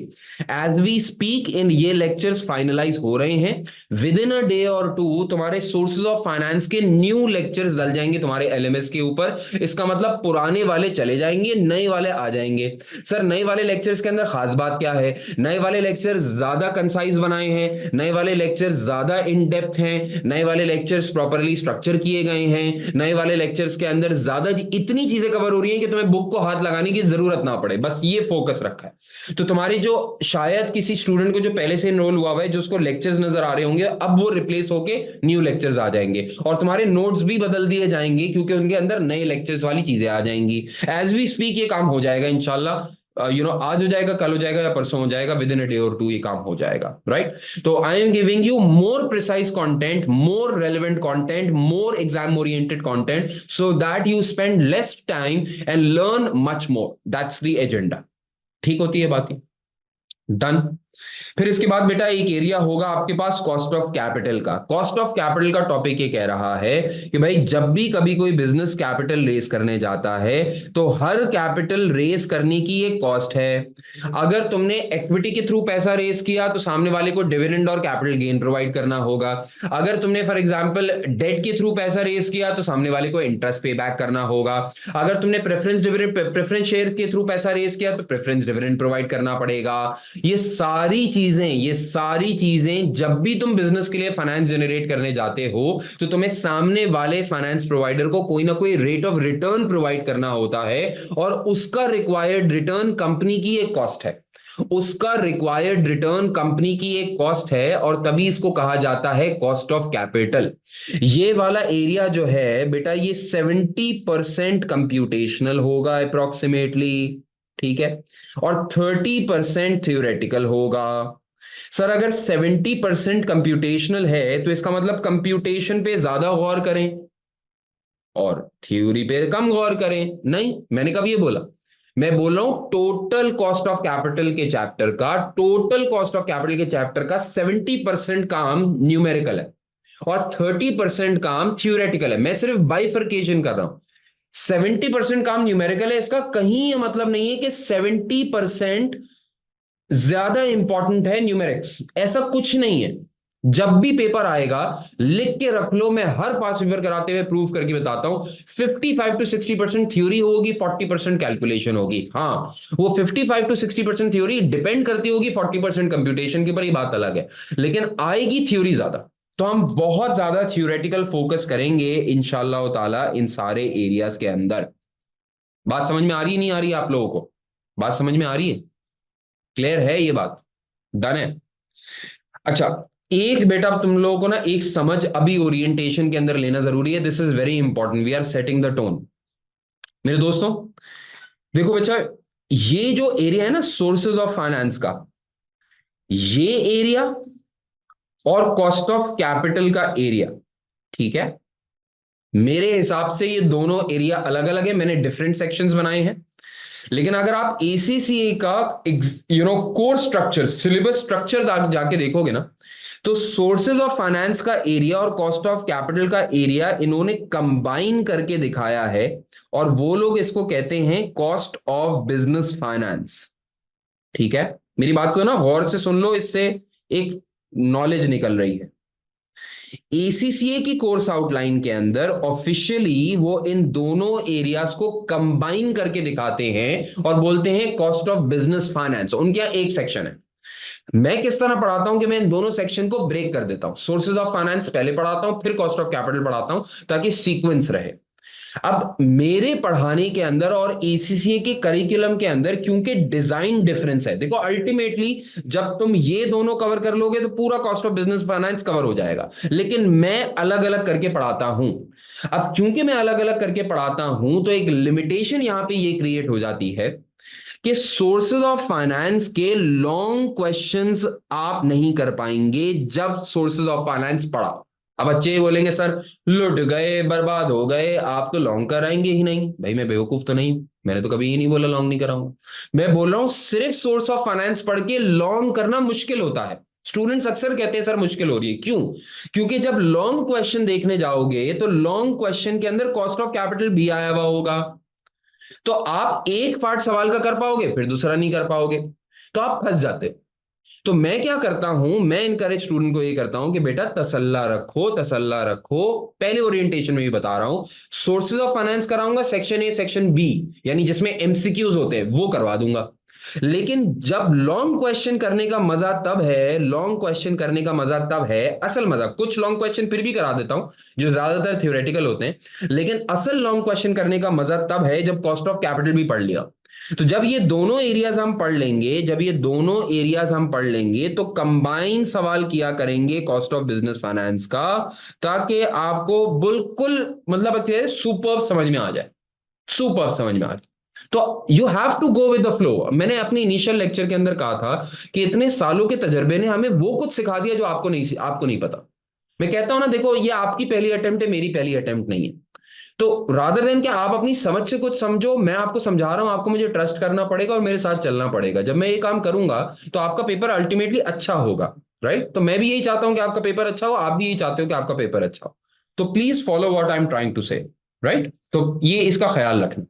एज वी स्पीक। इन ये लेक्चर्स फाइनलाइज हो रहे हैं, विद इन अ डे और टू तुम्हारे सोर्सेज ऑफ फाइनेंस के न्यू लेक्चर्स डल जाएंगे तुम्हारे एलएमएस के ऊपर। इसका मतलब पुराने वाले चले जाएंगे, नए वाले आ जाएंगे। सर नए वाले लेक्चर्स के अंदर खास बात क्या है? नए वाले लेक्चर्स ज्यादा कंसाइज बनाए हैं, नए वाले लेक्चर्स ज्यादा इन डेप्थ हैं, नए वाले लेक्चर्स प्रॉपर्ली स्ट्रक्चर किए गए हैं, नए वाले लेक्चर्स के अंदर ज्यादा इतनी चीजें कवर हो रही हैं कि तुम्हें बुक को हाथ लगाने की जरूरत ना पड़े, बस ये फोकस रखा है। तो तुम्हारे जो शायद किसी स्टूडेंट को जो पहले से एनरोल हुआ हुआ है, जो उसको लेक्चर्स नजर आ रहे होंगे, अब वो रिप्लेस होके न्यू लेक्चर्स आ जाएंगे, और तुम्हारे नोट्स भी बदल दिए जाएंगे क्योंकि उनके अंदर नए लेक्चर्स वाली चीजें आ जाएंगी। एज वी स्पीक ये काम हो जाएगा इंशाल्लाह। आज हो जाएगा, कल हो जाएगा, या परसों हो जाएगा, विद इन अ डे और टू ये काम हो जाएगा, राइट। तो I am giving you more precise content, more relevant content, more exam oriented content, so that you spend less time and learn much more. That's the agenda. ठीक होती है बात? डन। फिर इसके बाद बेटा एक एरिया होगा आपके पास कॉस्ट ऑफ कैपिटल का। कॉस्ट ऑफ कैपिटल का टॉपिक ये कह रहा है कि भाई जब भी कभी कोई बिजनेस कैपिटल रेस करने जाता है तो हर कैपिटल रेस करने की एक कॉस्ट है। अगर तुमने इक्विटी के थ्रू पैसा रेस किया तो सामने वाले को डिविडेंड और कैपिटल गेन प्रोवाइड करना होगा। अगर तुमने फॉर एग्जांपल डेट के थ्रू पैसा रेस किया तो सामने वाले को इंटरेस्ट पे बैक करना होगा। अगर तुमने प्रेफरेंस शेयर के थ्रू पैसा रेस किया तो प्रेफरेंस डिविडेंड प्रोवाइड करना पड़ेगा। ये सारी चीजें जब भी तुम बिजनेस के लिए फाइनेंस जनरेट करने जाते हो तो तुम्हें सामने वाले फाइनेंस प्रोवाइडर को कोई ना कोई रेट ऑफ रिटर्न प्रोवाइड करना होता है, और उसका रिक्वायर्ड रिटर्न कंपनी की एक कॉस्ट है। उसका रिक्वायर्ड रिटर्न कंपनी की एक कॉस्ट है, और तभी इसको कहा जाता है कॉस्ट ऑफ कैपिटल। ये वाला एरिया जो है बेटा, ये 70% कंप्यूटेशनल होगा अप्रोक्सीमेटली, ठीक है, और 30% थ्योरेटिकल होगा। सर अगर 70% कंप्यूटेशनल है तो इसका मतलब कंप्यूटेशन पे ज्यादा गौर करें और थ्योरी पे कम गौर करें? नहीं, मैंने कब ये बोला? मैं बोल रहा हूं टोटल कॉस्ट ऑफ कैपिटल के चैप्टर का, टोटल कॉस्ट ऑफ कैपिटल के चैप्टर का 70% काम न्यूमेरिकल है और 30% काम थ्योरेटिकल है। मैं सिर्फ बाइफरकेशन कर रहा हूं। 70% काम न्यूमेरिकल है, इसका कहीं मतलब नहीं है कि 70% ज्यादा इंपॉर्टेंट है न्यूमेरिक्स, ऐसा कुछ नहीं है। जब भी पेपर आएगा लिख के रख लो, मैं हर पास पेपर कराते हुए प्रूव करके बताता हूं, 55 to 60% थ्योरी होगी, 40% कैलकुलेशन होगी। हाँ, वो 55 to 60% थ्योरी डिपेंड करती होगी 40% कंप्यूटेशन के ऊपर, ये बात अलग है, लेकिन आएगी थ्योरी ज्यादा। तो हम बहुत ज्यादा थ्योरेटिकल फोकस करेंगे इंशाल्लाह ताला इन सारे एरियाज के अंदर। बात समझ में आ रही है, नहीं आ रही है आप लोगों को? बात समझ में आ रही है? क्लियर है ये बात? डन है। अच्छा, एक बेटा तुम लोगों को ना एक समझ अभी ओरिएंटेशन के अंदर लेना जरूरी है। This is very important, we are setting the tone. मेरे दोस्तों देखो बच्चा, ये जो एरिया है ना सोर्सेज ऑफ फाइनेंस का, ये एरिया और कॉस्ट ऑफ कैपिटल का एरिया, ठीक है, मेरे हिसाब से ये दोनों एरिया अलग अलग है। मैंने डिफरेंट सेक्शंस बनाए हैं, लेकिन अगर आप एसीसीए का कोर्स स्ट्रक्चर, सिलेबस स्ट्रक्चर जाके देखोगे ना, तो सोर्सेज ऑफ फाइनेंस का एरिया और कॉस्ट ऑफ कैपिटल का एरिया इन्होंने कंबाइन करके दिखाया है, और वो लोग इसको कहते हैं कॉस्ट ऑफ बिजनेस फाइनेंस। ठीक है, मेरी बात को ना गौर से सुन लो, इससे एक नॉलेज निकल रही है। एसीसीए की कोर्स आउटलाइन के अंदर ऑफिशियली वो इन दोनों एरियाज को कंबाइन करके दिखाते हैं और बोलते हैं कॉस्ट ऑफ बिजनेस फाइनेंस। उनके यहां एक सेक्शन है। मैं किस तरह पढ़ाता हूं कि मैं इन दोनों सेक्शन को ब्रेक कर देता हूं, सोर्सेज ऑफ फाइनेंस पहले पढ़ाता हूं, फिर कॉस्ट ऑफ कैपिटल पढ़ाता हूं, ताकि सीक्वेंस रहे। अब मेरे पढ़ाने के अंदर और एसीसीए के करिकुलम के अंदर क्योंकि डिजाइन डिफरेंस है, देखो अल्टीमेटली जब तुम ये दोनों कवर कर लोगे तो पूरा cost of business finance cover हो जाएगा, लेकिन मैं अलग अलग करके पढ़ाता हूं। अब क्योंकि मैं अलग अलग करके पढ़ाता हूं तो एक लिमिटेशन यहां पे ये क्रिएट हो जाती है कि सोर्सेज ऑफ फाइनेंस के लॉन्ग क्वेश्चंस आप नहीं कर पाएंगे जब सोर्सेज ऑफ फाइनेंस पढ़ा। अब बच्चे बोलेंगे सर लुट गए, बर्बाद हो गए, आप तो लॉन्ग कराएंगे ही नहीं। भाई मैं बेवकूफ तो नहीं, मैंने तो कभी ही नहीं बोला लॉन्ग नहीं कराऊंगा। मैं बोल रहा हूं सिर्फ सोर्स ऑफ फाइनेंस पढ़ के लॉन्ग करना मुश्किल होता है। स्टूडेंट्स अक्सर कहते हैं सर मुश्किल हो रही है, क्यों? क्योंकि जब लॉन्ग क्वेश्चन देखने जाओगे तो लॉन्ग क्वेश्चन के अंदर कॉस्ट ऑफ कैपिटल भी आया हुआ होगा, तो आप एक पार्ट सवाल का कर पाओगे फिर दूसरा नहीं कर पाओगे, तो आप फंस जाते हो। तो मैं क्या करता हूं, मैं इनकरेज स्टूडेंट को ये करता हूं कि बेटा तसल्ला रखो, तसल्ला रखो। पहले ओरिएंटेशन में भी बता रहा हूं, सोर्सेज ऑफ फाइनेंस कराऊंगा सेक्शन ए सेक्शन बी, यानी जिसमें एमसीक्यूज होते हैं वो करवा दूंगा। लेकिन जब लॉन्ग क्वेश्चन करने का मजा तब है, लॉन्ग क्वेश्चन करने का मजा तब है, असल मजा, कुछ लॉन्ग क्वेश्चन फिर भी करा देता हूं जो ज्यादातर थ्योरेटिकल होते हैं, लेकिन असल लॉन्ग क्वेश्चन करने का मजा तब है जब कॉस्ट ऑफ कैपिटल भी पढ़ लिया। तो जब ये दोनों एरियाज हम पढ़ लेंगे, जब ये दोनों एरियाज हम पढ़ लेंगे तो कंबाइन सवाल किया करेंगे कॉस्ट ऑफ बिजनेस फाइनेंस का, ताकि आपको बिल्कुल मतलब सुपर समझ में आ जाए, सुपर समझ में आ जाए। तो you have to go with the flow. मैंने अपने इनिशियल लेक्चर के अंदर कहा था कि इतने सालों के तजर्बे ने हमें वो कुछ सिखा दिया जो आपको नहीं पता। मैं कहता हूं ना, देखो ये आपकी पहली अटेम्प्ट है, मेरी पहली अटेम्प्ट नहीं है। तो रादर देन कि आप अपनी समझ से कुछ समझो, मैं आपको समझा रहा हूं, आपको मुझे ट्रस्ट करना पड़ेगा और मेरे साथ चलना पड़ेगा। जब मैं ये काम करूंगा तो आपका पेपर अल्टीमेटली अच्छा होगा, राइट? तो मैं भी यही चाहता हूं कि आपका पेपर अच्छा हो, आप भी यही चाहते हो कि आपका पेपर अच्छा हो। तो please follow what I am trying to say, right? तो ये इसका ख्याल रखना।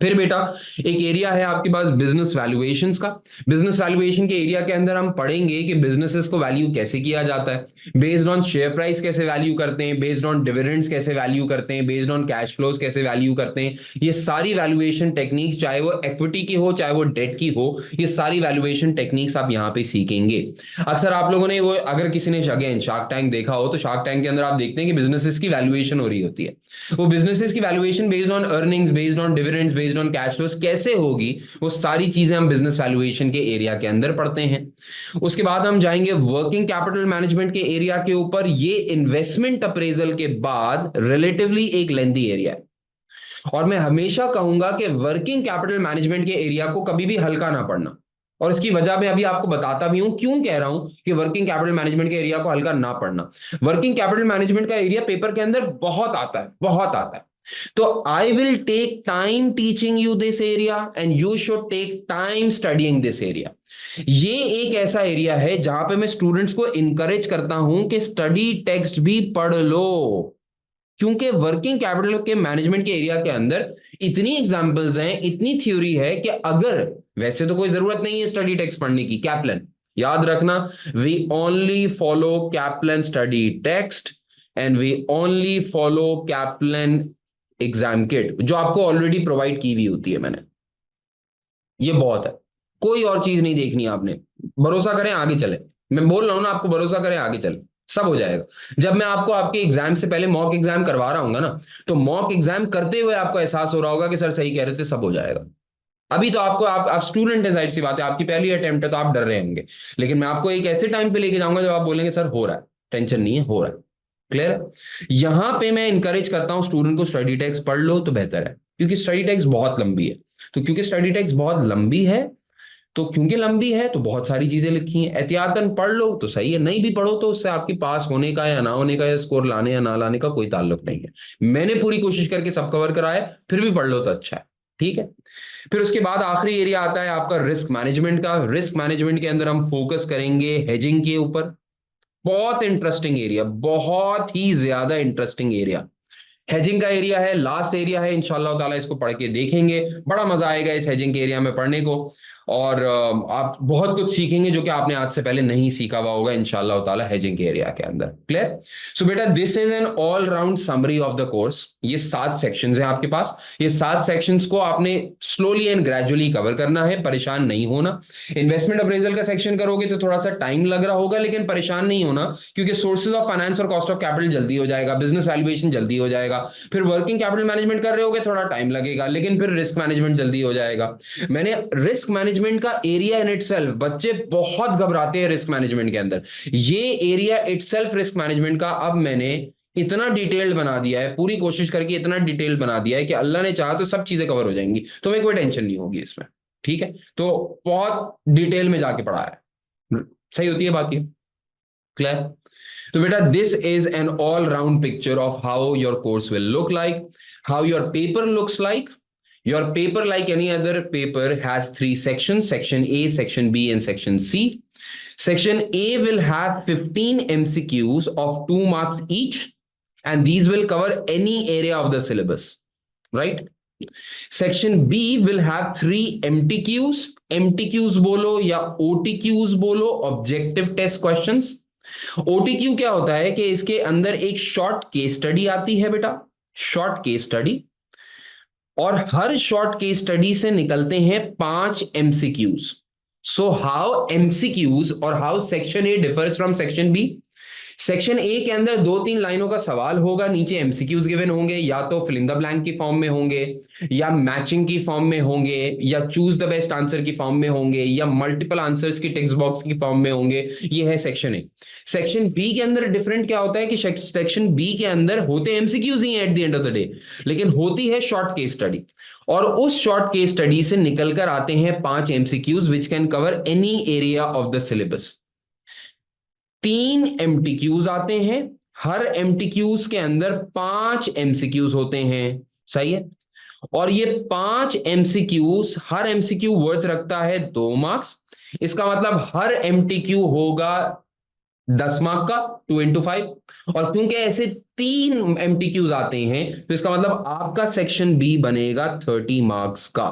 फिर बेटा एक एरिया है आपके पास बिजनेस वैल्यूएशंस का। बिजनेस वैल्यूएशन के एरिया के अंदर हम पढ़ेंगे कि बिजनेसेस को वैल्यू कैसे किया जाता है, बेस्ड ऑन शेयर प्राइस कैसे वैल्यू करते हैं, बेस्ड ऑन डिविडेंड्स कैसे वैल्यू करते हैं, बेस्ड ऑन कैश फ्लोज कैसे वैल्यू करते हैं। ये सारी वैल्यूएशन टेक्निक्स, चाहे वो इक्विटी की हो चाहे वो डेट की हो, ये सारी वैल्यूएशन टेक्निक्स आप यहाँ पे सीखेंगे। अक्सर आप लोगों ने वो, अगर किसी ने अगेन शार्क टैंक देखा हो तो शार्क टैंक के अंदर आप देखते हैं कि बिजनेसेस की वैल्यूएशन हो रही होती है। वो बिजनेसेस की valuation based on earnings, based on dividends, based on cash flows कैसे होगी, वो सारी चीजें हम बिजनेस वैल्यूएशन के एरिया के अंदर पढ़ते हैं। उसके बाद हम जाएंगे वर्किंग कैपिटल मैनेजमेंट के एरिया के ऊपर। ये इन्वेस्टमेंट अप्रेजल के बाद रिलेटिवली एक लेंथी एरिया है, और मैं हमेशा कहूंगा कि वर्किंग कैपिटल मैनेजमेंट के एरिया को कभी भी हल्का ना पढ़ना। और इसकी वजह मैं अभी आपको बताता भी हूं क्यों कह रहा हूं कि वर्किंग कैपिटल मैनेजमेंट के एरिया को हल्का ना पढ़ना। वर्किंग कैपिटल मैनेजमेंट का एरिया पेपर के अंदर बहुत आता है, बहुत आता है। तो I will take time teaching you this area and you should take time studying this area. ये एक ऐसा एरिया है जहां पे मैं स्टूडेंट्स को इंकरेज करता हूं कि स्टडी टेक्स्ट भी पढ़ लो, क्योंकि वर्किंग कैपिटल के मैनेजमेंट के एरिया के अंदर इतनी एग्जांपल्स हैं, इतनी थ्योरी है कि अगर, वैसे तो कोई जरूरत नहीं है स्टडी टेक्स्ट पढ़ने की, कैप्लन याद रखना, we only follow Kaplan study text and we only follow Kaplan exam kit जो आपको ऑलरेडी प्रोवाइड की हुई होती है मैंने। ये बहुत है, कोई और चीज नहीं देखनी आपने। भरोसा करें आगे चले, मैं बोल रहा हूं ना आपको, भरोसा करें आगे चले, सब हो जाएगा। जब मैं आपको आपके एग्जाम से पहले मॉक एग्जाम करवा रहा हूँ ना, तो मॉक एग्जाम करते हुए आपको एहसास हो रहा होगा कि सर सही कह रहे थे, सब हो जाएगा। अभी तो आपको, आप स्टूडेंट है, जाहिर सी बात है आपकी पहली अटेम्प्ट है तो आप डर रहे होंगे, लेकिन मैं आपको एक ऐसे टाइम पे लेके जाऊंगा जब आप बोलेंगे सर हो रहा है, टेंशन नहीं है, हो रहा है। क्लियर? यहां पे मैं इंकरेज करता हूं स्टूडेंट को, स्टडी टेक्स्ट पढ़ लो तो बेहतर है, क्योंकि स्टडी टेक्स्ट बहुत लंबी है। तो क्योंकि स्टडी टेक्स्ट बहुत लंबी है, तो क्योंकि लंबी है तो बहुत सारी चीजें लिखी हैं, एहतियातन पढ़ लो तो सही है, नहीं भी पढ़ो तो उससे आपकी पास होने का या ना होने का या स्कोर लाने या ना लाने का कोई ताल्लुक नहीं है। मैंने पूरी कोशिश करके सब कवर कराया, फिर भी पढ़ लो तो अच्छा है, ठीक है। फिर उसके बाद आखिरी एरिया आता है आपका रिस्क मैनेजमेंट का। रिस्क मैनेजमेंट के अंदर हम फोकस करेंगे हेजिंग के ऊपर। बहुत इंटरेस्टिंग एरिया, बहुत ही ज्यादा इंटरेस्टिंग एरिया हेजिंग का एरिया है, लास्ट एरिया है। इंशाल्लाह ताला इसको पढ़ के देखेंगे, बड़ा मजा आएगा इस हेजिंग के एरिया में पढ़ने को। और आप बहुत कुछ सीखेंगे जो कि आपने आज से पहले नहीं सीखा हुआ होगा इंशाल्लाह ताला हेजिंग के एरिया के अंदर। क्लियर? सो बेटा this is an all round summary of the course. ये 7 सेक्शंस हैं आपके पास। ये 7 सेक्शंस को आपने स्लोली एंड ग्रेजुअली कवर करना है, परेशान नहीं होना। इन्वेस्टमेंट अप्रेजल का सेक्शन करोगे तो थोड़ा सा टाइम लग रहा होगा, लेकिन परेशान नहीं होना, क्योंकि सोर्सेज ऑफ फाइनेंस और कॉस्ट ऑफ कैपिटल जल्दी हो जाएगा, बिजनेस वैल्यूएशन जल्दी हो जाएगा। फिर वर्किंग कैपिटल मैनेजमेंट कर रहे होगे, थोड़ा टाइम लगेगा, लेकिन फिर रिस्क मैनेजमेंट जल्दी हो जाएगा। मैंने रिस्क मैनेजमेंट का एरिया इन इटसेल्फ, बच्चे बहुत घबराते हैं रिस्क मैनेजमेंट के अंदर, ये एरिया इटसेल्फ रिस्क मैनेजमेंट का अब मैंने इतना डिटेल्ड बना दिया है, पूरी कोशिश करके इतना डिटेल्ड बना दिया है कि अल्लाह ने चाहा तो सब चीजें कवर हो जाएंगी, तुम्हें कोई टेंशन नहीं होगी इसमें। ठीक है, तो बहुत डिटेल में जाके पढ़ा है। सही होती है बात ये? क्लियर? तो बेटा this is an all round picture of how your course will look like, how your paper looks like. Your paper, like any other paper, has 3 sections: section A, section B, and section C. Section A will have 15 MCQs of 2 marks each, and these will cover any area of the syllabus, right? Section B will have 3 MTQs. MTQs बोलो या OTQs बोलो, objective test questions. OTQ क्या होता है कि इसके अंदर एक शॉर्ट केस स्टडी आती है बेटा, शॉर्ट केस स्टडी, और हर शॉर्ट केस स्टडी से निकलते हैं 5 एमसीक्यूज। सो हाउ एमसीक्यूज और how section A differs from section B. Section A के अंदर 2-3 लाइनों का सवाल होगा, नीचे एमसीक्यूज गिवन होंगे, या तो फिल इन द ब्लैंक की फॉर्म में होंगे, या मैचिंग की फॉर्म में होंगे, या चूज द बेस्ट आंसर की फॉर्म में होंगे, या मल्टीपल आंसर्स की टेक्स्ट बॉक्स की फॉर्म में होंगे। ये है सेक्शन ए। सेक्शन बी के अंदर डिफरेंट क्या होता है कि सेक्शन बी के अंदर होते MCQs he at the end of the day, लेकिन होती है शॉर्ट केस स्टडी, और उस शॉर्ट केस स्टडी से निकलकर आते हैं 5 MCQs which can cover any area of the syllabus. 3 एमटीक्यूज आते हैं, हर एमटीक्यूज के अंदर 5 एमसीक्यूज होते हैं। सही है? और ये 5 एमसीक्यूज, हर एमसीक्यू वर्थ रखता है 2 मार्क्स। इसका मतलब हर एमटीक्यू होगा 10 मार्क का, 2 into 5। और क्योंकि ऐसे 3 एमटीक्यूज आते हैं तो इसका मतलब आपका सेक्शन बी बनेगा 30 मार्क्स का।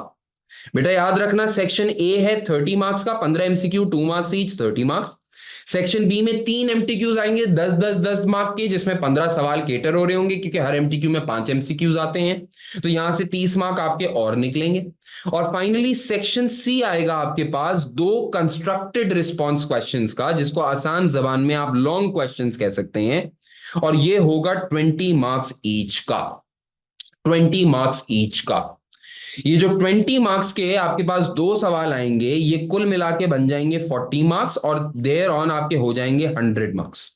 बेटा याद रखना, सेक्शन ए है 30 मार्क्स का, 15 MCQ, 2 marks each, 30 marks. Section B में 3 एमटीक्यूज आएंगे 10-10-10 मार्क के, जिसमें 15 सवाल केटर हो रहे होंगे, क्योंकि हर एमटीक्यू में 5 एमसीक्यूज आते हैं, तो यहां से 30 मार्क आपके और निकलेंगे। और फाइनली सेक्शन सी आएगा आपके पास 2 कंस्ट्रक्टेड रिस्पॉन्स क्वेश्चंस का, जिसको आसान जबान में आप लॉन्ग क्वेश्चंस कह सकते हैं, और ये होगा 20 मार्क्स ईच का। 20 मार्क्स ईच का। ये जो 20 मार्क्स के आपके पास 2 सवाल आएंगे, ये कुल मिला के बन जाएंगे 40 मार्क्स, और देयर ऑन आपके हो जाएंगे 100 मार्क्स।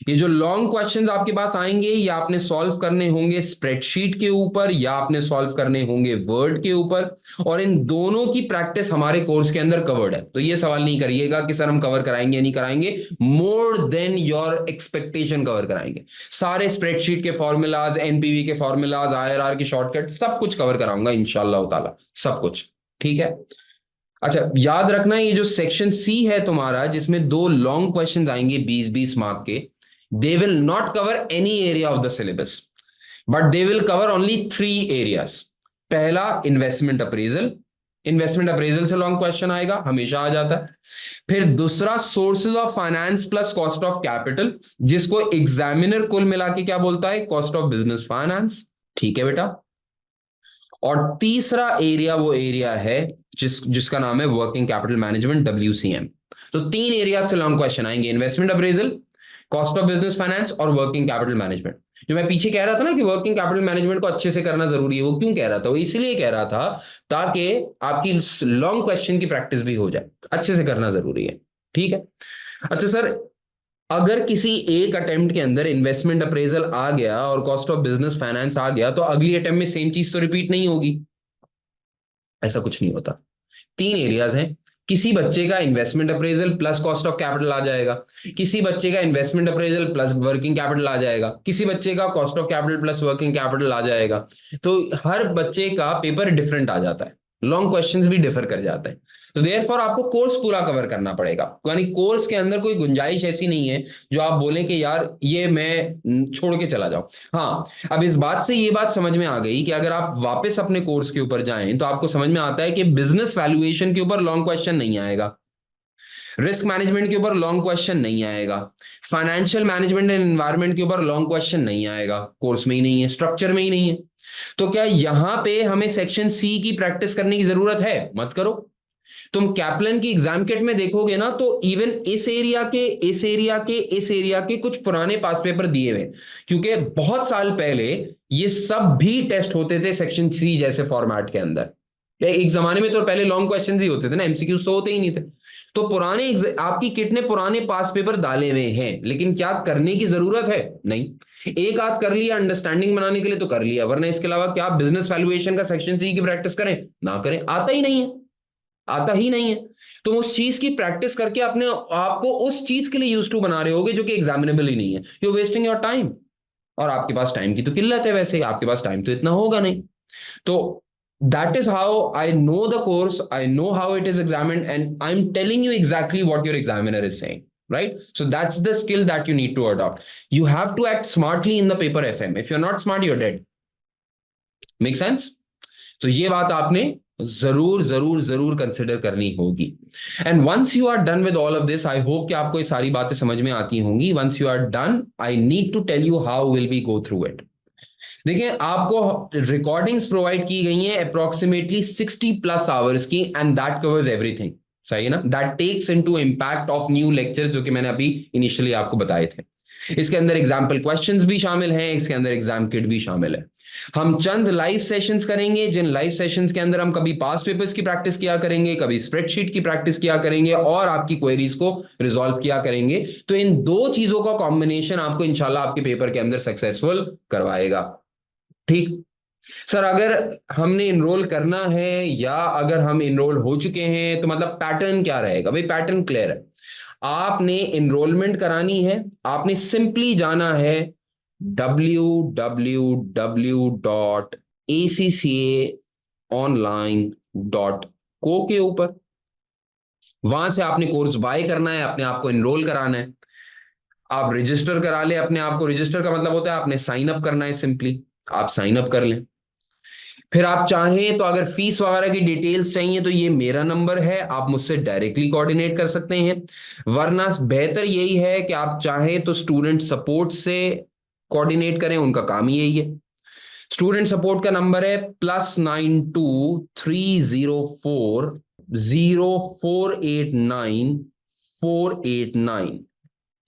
ये जो लॉन्ग क्वेश्चंस आपके पास आएंगे, ये आपने सॉल्व करने होंगे स्प्रेडशीट के ऊपर, या आपने सॉल्व करने होंगे वर्ड के ऊपर, और इन दोनों की प्रैक्टिस हमारे कोर्स के अंदर कवर्ड है। तो ये सवाल नहीं करिएगा कि सर हम कवर कराएंगे नहीं कराएंगे, more than your expectation cover कराएंगे। सारे स्प्रेडशीट के फॉर्मूलाज, एनपीवी के फॉर्मूलाज, आईआरआर की शॉर्टकट, सब कुछ कवर कराऊंगा इंशाल्लाह ताला, सब कुछ। ठीक है? अच्छा, याद रखना, ये जो सेक्शन सी है तुम्हारा, जिसमें 2 लॉन्ग क्वेश्चंस आएंगे 20-20 मार्क के, they will not cover any area of the syllabus, but they will cover only 3 areas. पहला इन्वेस्टमेंट अप्रेजल, इन्वेस्टमेंट अप्रेजल से लॉन्ग क्वेश्चन आएगा, हमेशा आ जाता है। फिर दूसरा sources of finance plus cost of capital, जिसको एग्जामिनर कुल मिला के क्या बोलता है, कॉस्ट ऑफ बिजनेस फाइनेंस। ठीक है बेटा? और तीसरा एरिया वो एरिया है जिसका नाम है वर्किंग कैपिटल मैनेजमेंट, WCM। तो 3 एरिया से लॉन्ग क्वेश्चन आएंगे, investment appraisal, cost of business finance और वर्किंग कैपिटल मैनेजमेंट। जो मैं पीछे कह रहा था ना कि वर्किंग कैपिटल मैनेजमेंट को अच्छे से करना जरूरी है, वो क्यों कह रहा था? वो इसलिए कह रहा था ताकि आपकी लॉन्ग क्वेश्चन की प्रैक्टिस भी हो जाए, अच्छे से करना जरूरी है। ठीक है? अच्छा सर, अगर किसी एक अटेम्प्ट के अंदर इन्वेस्टमेंट अप्रेजल आ गया और कॉस्ट ऑफ बिजनेस फाइनेंस आ गया, तो अगली अटेम्प्ट में सेम चीज तो रिपीट नहीं होगी? ऐसा कुछ नहीं होता। 3 एरियाज हैं। किसी बच्चे का investment appraisal plus cost of capital आ जाएगा, किसी बच्चे का investment appraisal plus working capital आ जाएगा, किसी बच्चे का cost of capital plus working capital आ जाएगा। तो हर बच्चे का पेपर डिफरेंट आ जाता है, लॉन्ग क्वेश्चंस भी डिफर कर जाते हैं। तो देयरफॉर आपको कोर्स पूरा कवर करना पड़ेगा, यानी कोर्स के अंदर कोई गुंजाइश ऐसी नहीं है जो आप बोलें कि यार ये मैं छोड़ के चला जाऊं। हाँ, अब इस बात से ये बात समझ में आ गई कि अगर आप वापस अपने कोर्स के ऊपर जाएं तो आपको समझ में आता है कि बिजनेस वैल्यूएशन के ऊपर लॉन्ग क्वेश्चन नहीं आएगा, रिस्क मैनेजमेंट के ऊपर लॉन्ग क्वेश्चन नहीं आएगा, फाइनेंशियल मैनेजमेंट एंड एनवायरनमेंट के ऊपर लॉन्ग क्वेश्चन नहीं आएगा, कोर्स में ही नहीं है, स्ट्रक्चर में ही नहीं है। तो क्या यहां पे हमें सेक्शन सी की प्रैक्टिस करने की जरूरत है? मत करो। तुम कैप्लन की एग्जाम किट में देखोगे ना, तो इवन इस एरिया के कुछ पुराने पास पेपर दिए हुए, क्योंकि बहुत साल पहले ये सब भी टेस्ट होते थे सेक्शन सी जैसे फॉर्मेट के अंदर। एक जमाने में तो पहले लॉन्ग क्वेश्चंस ही होते थे ना, एमसीक्यूज तो होते ही नहीं थे। तो पुराने आपकी किट ने पुराने पास पेपर डाले हुए हैं, लेकिन क्या करने की जरूरत है? नहीं। एक आध कर लिया अंडरस्टैंडिंग बनाने के लिए तो कर लिया, वरना इसके अलावा क्या बिजनेस वैल्यूएशन का सेक्शन सी की प्रैक्टिस करें? ना करें, आता ही नहीं है, आता ही नहीं है। तुम उस चीज की प्रैक्टिस करके अपने आपको उस चीज के लिए यूज टू बना रहे होगे जो कि एग्जामिनेबल ही नहीं है। यू वेस्टिंग योर टाइम, और आपके पास टाइम की तो किल्लत है, वैसे आपके पास टाइम तो इतना होगा नहीं। तो that is how I know the course, I know how it is examined, and I'm telling you exactly what your examiner is saying, right? So that's the skill that you need to adopt. You have to act smartly in the paper FM. If you're not smart, you're dead. Make sense? तो ये बात आपने जरूर जरूर जरूर कंसिडर करनी होगी। And once you are done with all of this, I hope कि आपको ये सारी बातें समझ में आती होंगी। Once you are done, I need to tell you how will we go through it. देखिए, आपको रिकॉर्डिंग्स प्रोवाइड की गई हैं अप्रोक्सीमेटली 60 प्लस आवर्स की, एंड दैट कवर्स एवरीथिंग। सही है ना? That takes into impact of new lectures, जो कि मैंने अभी इनिशियली आपको बताए थे। इसके अंदर एग्जाम्पल क्वेश्चंस भी शामिल हैं, इसके अंदर एग्जाम किट भी शामिल है। हम चंद लाइव सेशंस करेंगे, जिन लाइव सेशंस के अंदर हम कभी पास पेपर्स की प्रैक्टिस किया करेंगे, कभी स्प्रेडशीट की प्रैक्टिस किया करेंगे, और आपकी क्वेरीज को रिजॉल्व किया करेंगे। तो इन दो चीजों का कॉम्बिनेशन आपको इंशाल्लाह आपके पेपर के अंदर सक्सेसफुल करवाएगा। ठीक सर, अगर हमने इनरोल करना है या अगर हम इनरोल हो चुके हैं तो मतलब पैटर्न क्या रहेगा? भाई पैटर्न क्लियर है। आपने इनरोलमेंट करानी है, आपने सिंपली जाना है www.accaonline.co के ऊपर। वहां से आपने कोर्स बाय करना है, अपने आप को इनरोल कराना है। आप रजिस्टर करा ले अपने आप को। रजिस्टर का मतलब होता है आपने साइन अप करना है, सिंपली आप साइन अप कर लें। फिर आप चाहें तो अगर फीस वगैरह की डिटेल्स चाहिए तो ये मेरा नंबर है, आप मुझसे डायरेक्टली कोऑर्डिनेट कर सकते हैं। वरना बेहतर यही है कि आप चाहें तो स्टूडेंट सपोर्ट से कोऑर्डिनेट करें, उनका काम ही यही है। स्टूडेंट सपोर्ट का नंबर है +9230489489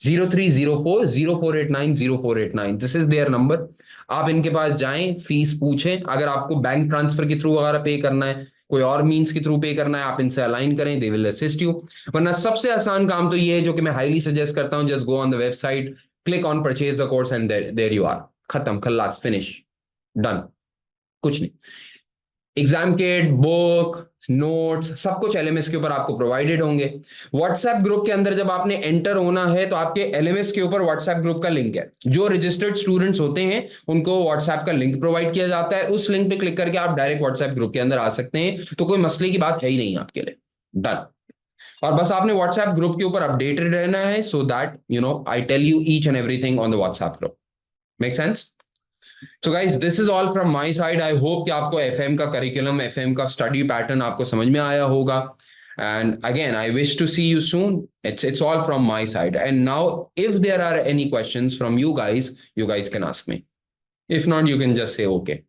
030404890489। This is their number. आप इनके पास जाएं, फीस पूछें। अगर आपको बैंक ट्रांसफर के थ्रू वगैरह पे करना है, कोई और मींस के थ्रू पे करना है, आप इनसे अलाइन करें, दे विल असिस्ट यू। वरना सबसे आसान काम तो ये है, जो कि मैं हाईली सजेस्ट करता हूं, just go on the website, click on purchase the course and there you are. खत्म, खल्लास, फिनिश, डन। कुछ नहीं। एग्जाम किट, बुक, नोट्स, सब कुछ एलएमएस के ऊपर आपको प्रोवाइडेड होंगे। व्हाट्सएप ग्रुप के अंदर जब आपने एंटर होना है तो आपके एलएमएस के ऊपर व्हाट्सएप ग्रुप का लिंक है। जो रजिस्टर्ड स्टूडेंट्स होते हैं उनको व्हाट्सएप का लिंक प्रोवाइड किया जाता है। उस लिंक पे क्लिक करके आप डायरेक्ट व्हाट्सएप ग्रुप के अंदर आ सकते हैं। तो कोई मसले की बात है ही नहीं आपके लिए, डन। और बस आपने व्हाट्सएप ग्रुप के ऊपर अपडेटेड रहना है, so that I tell you each and everything on the WhatsApp group. Make sense? So guys, this is all from my side. I hope कि आपको FM का करिकुलम, FM का स्टडी पैटर्न आपको समझ में आया होगा। And again, I wish to see you soon. It's all from my side. And now, if there are any questions from you guys can ask me. If not, you can just say okay.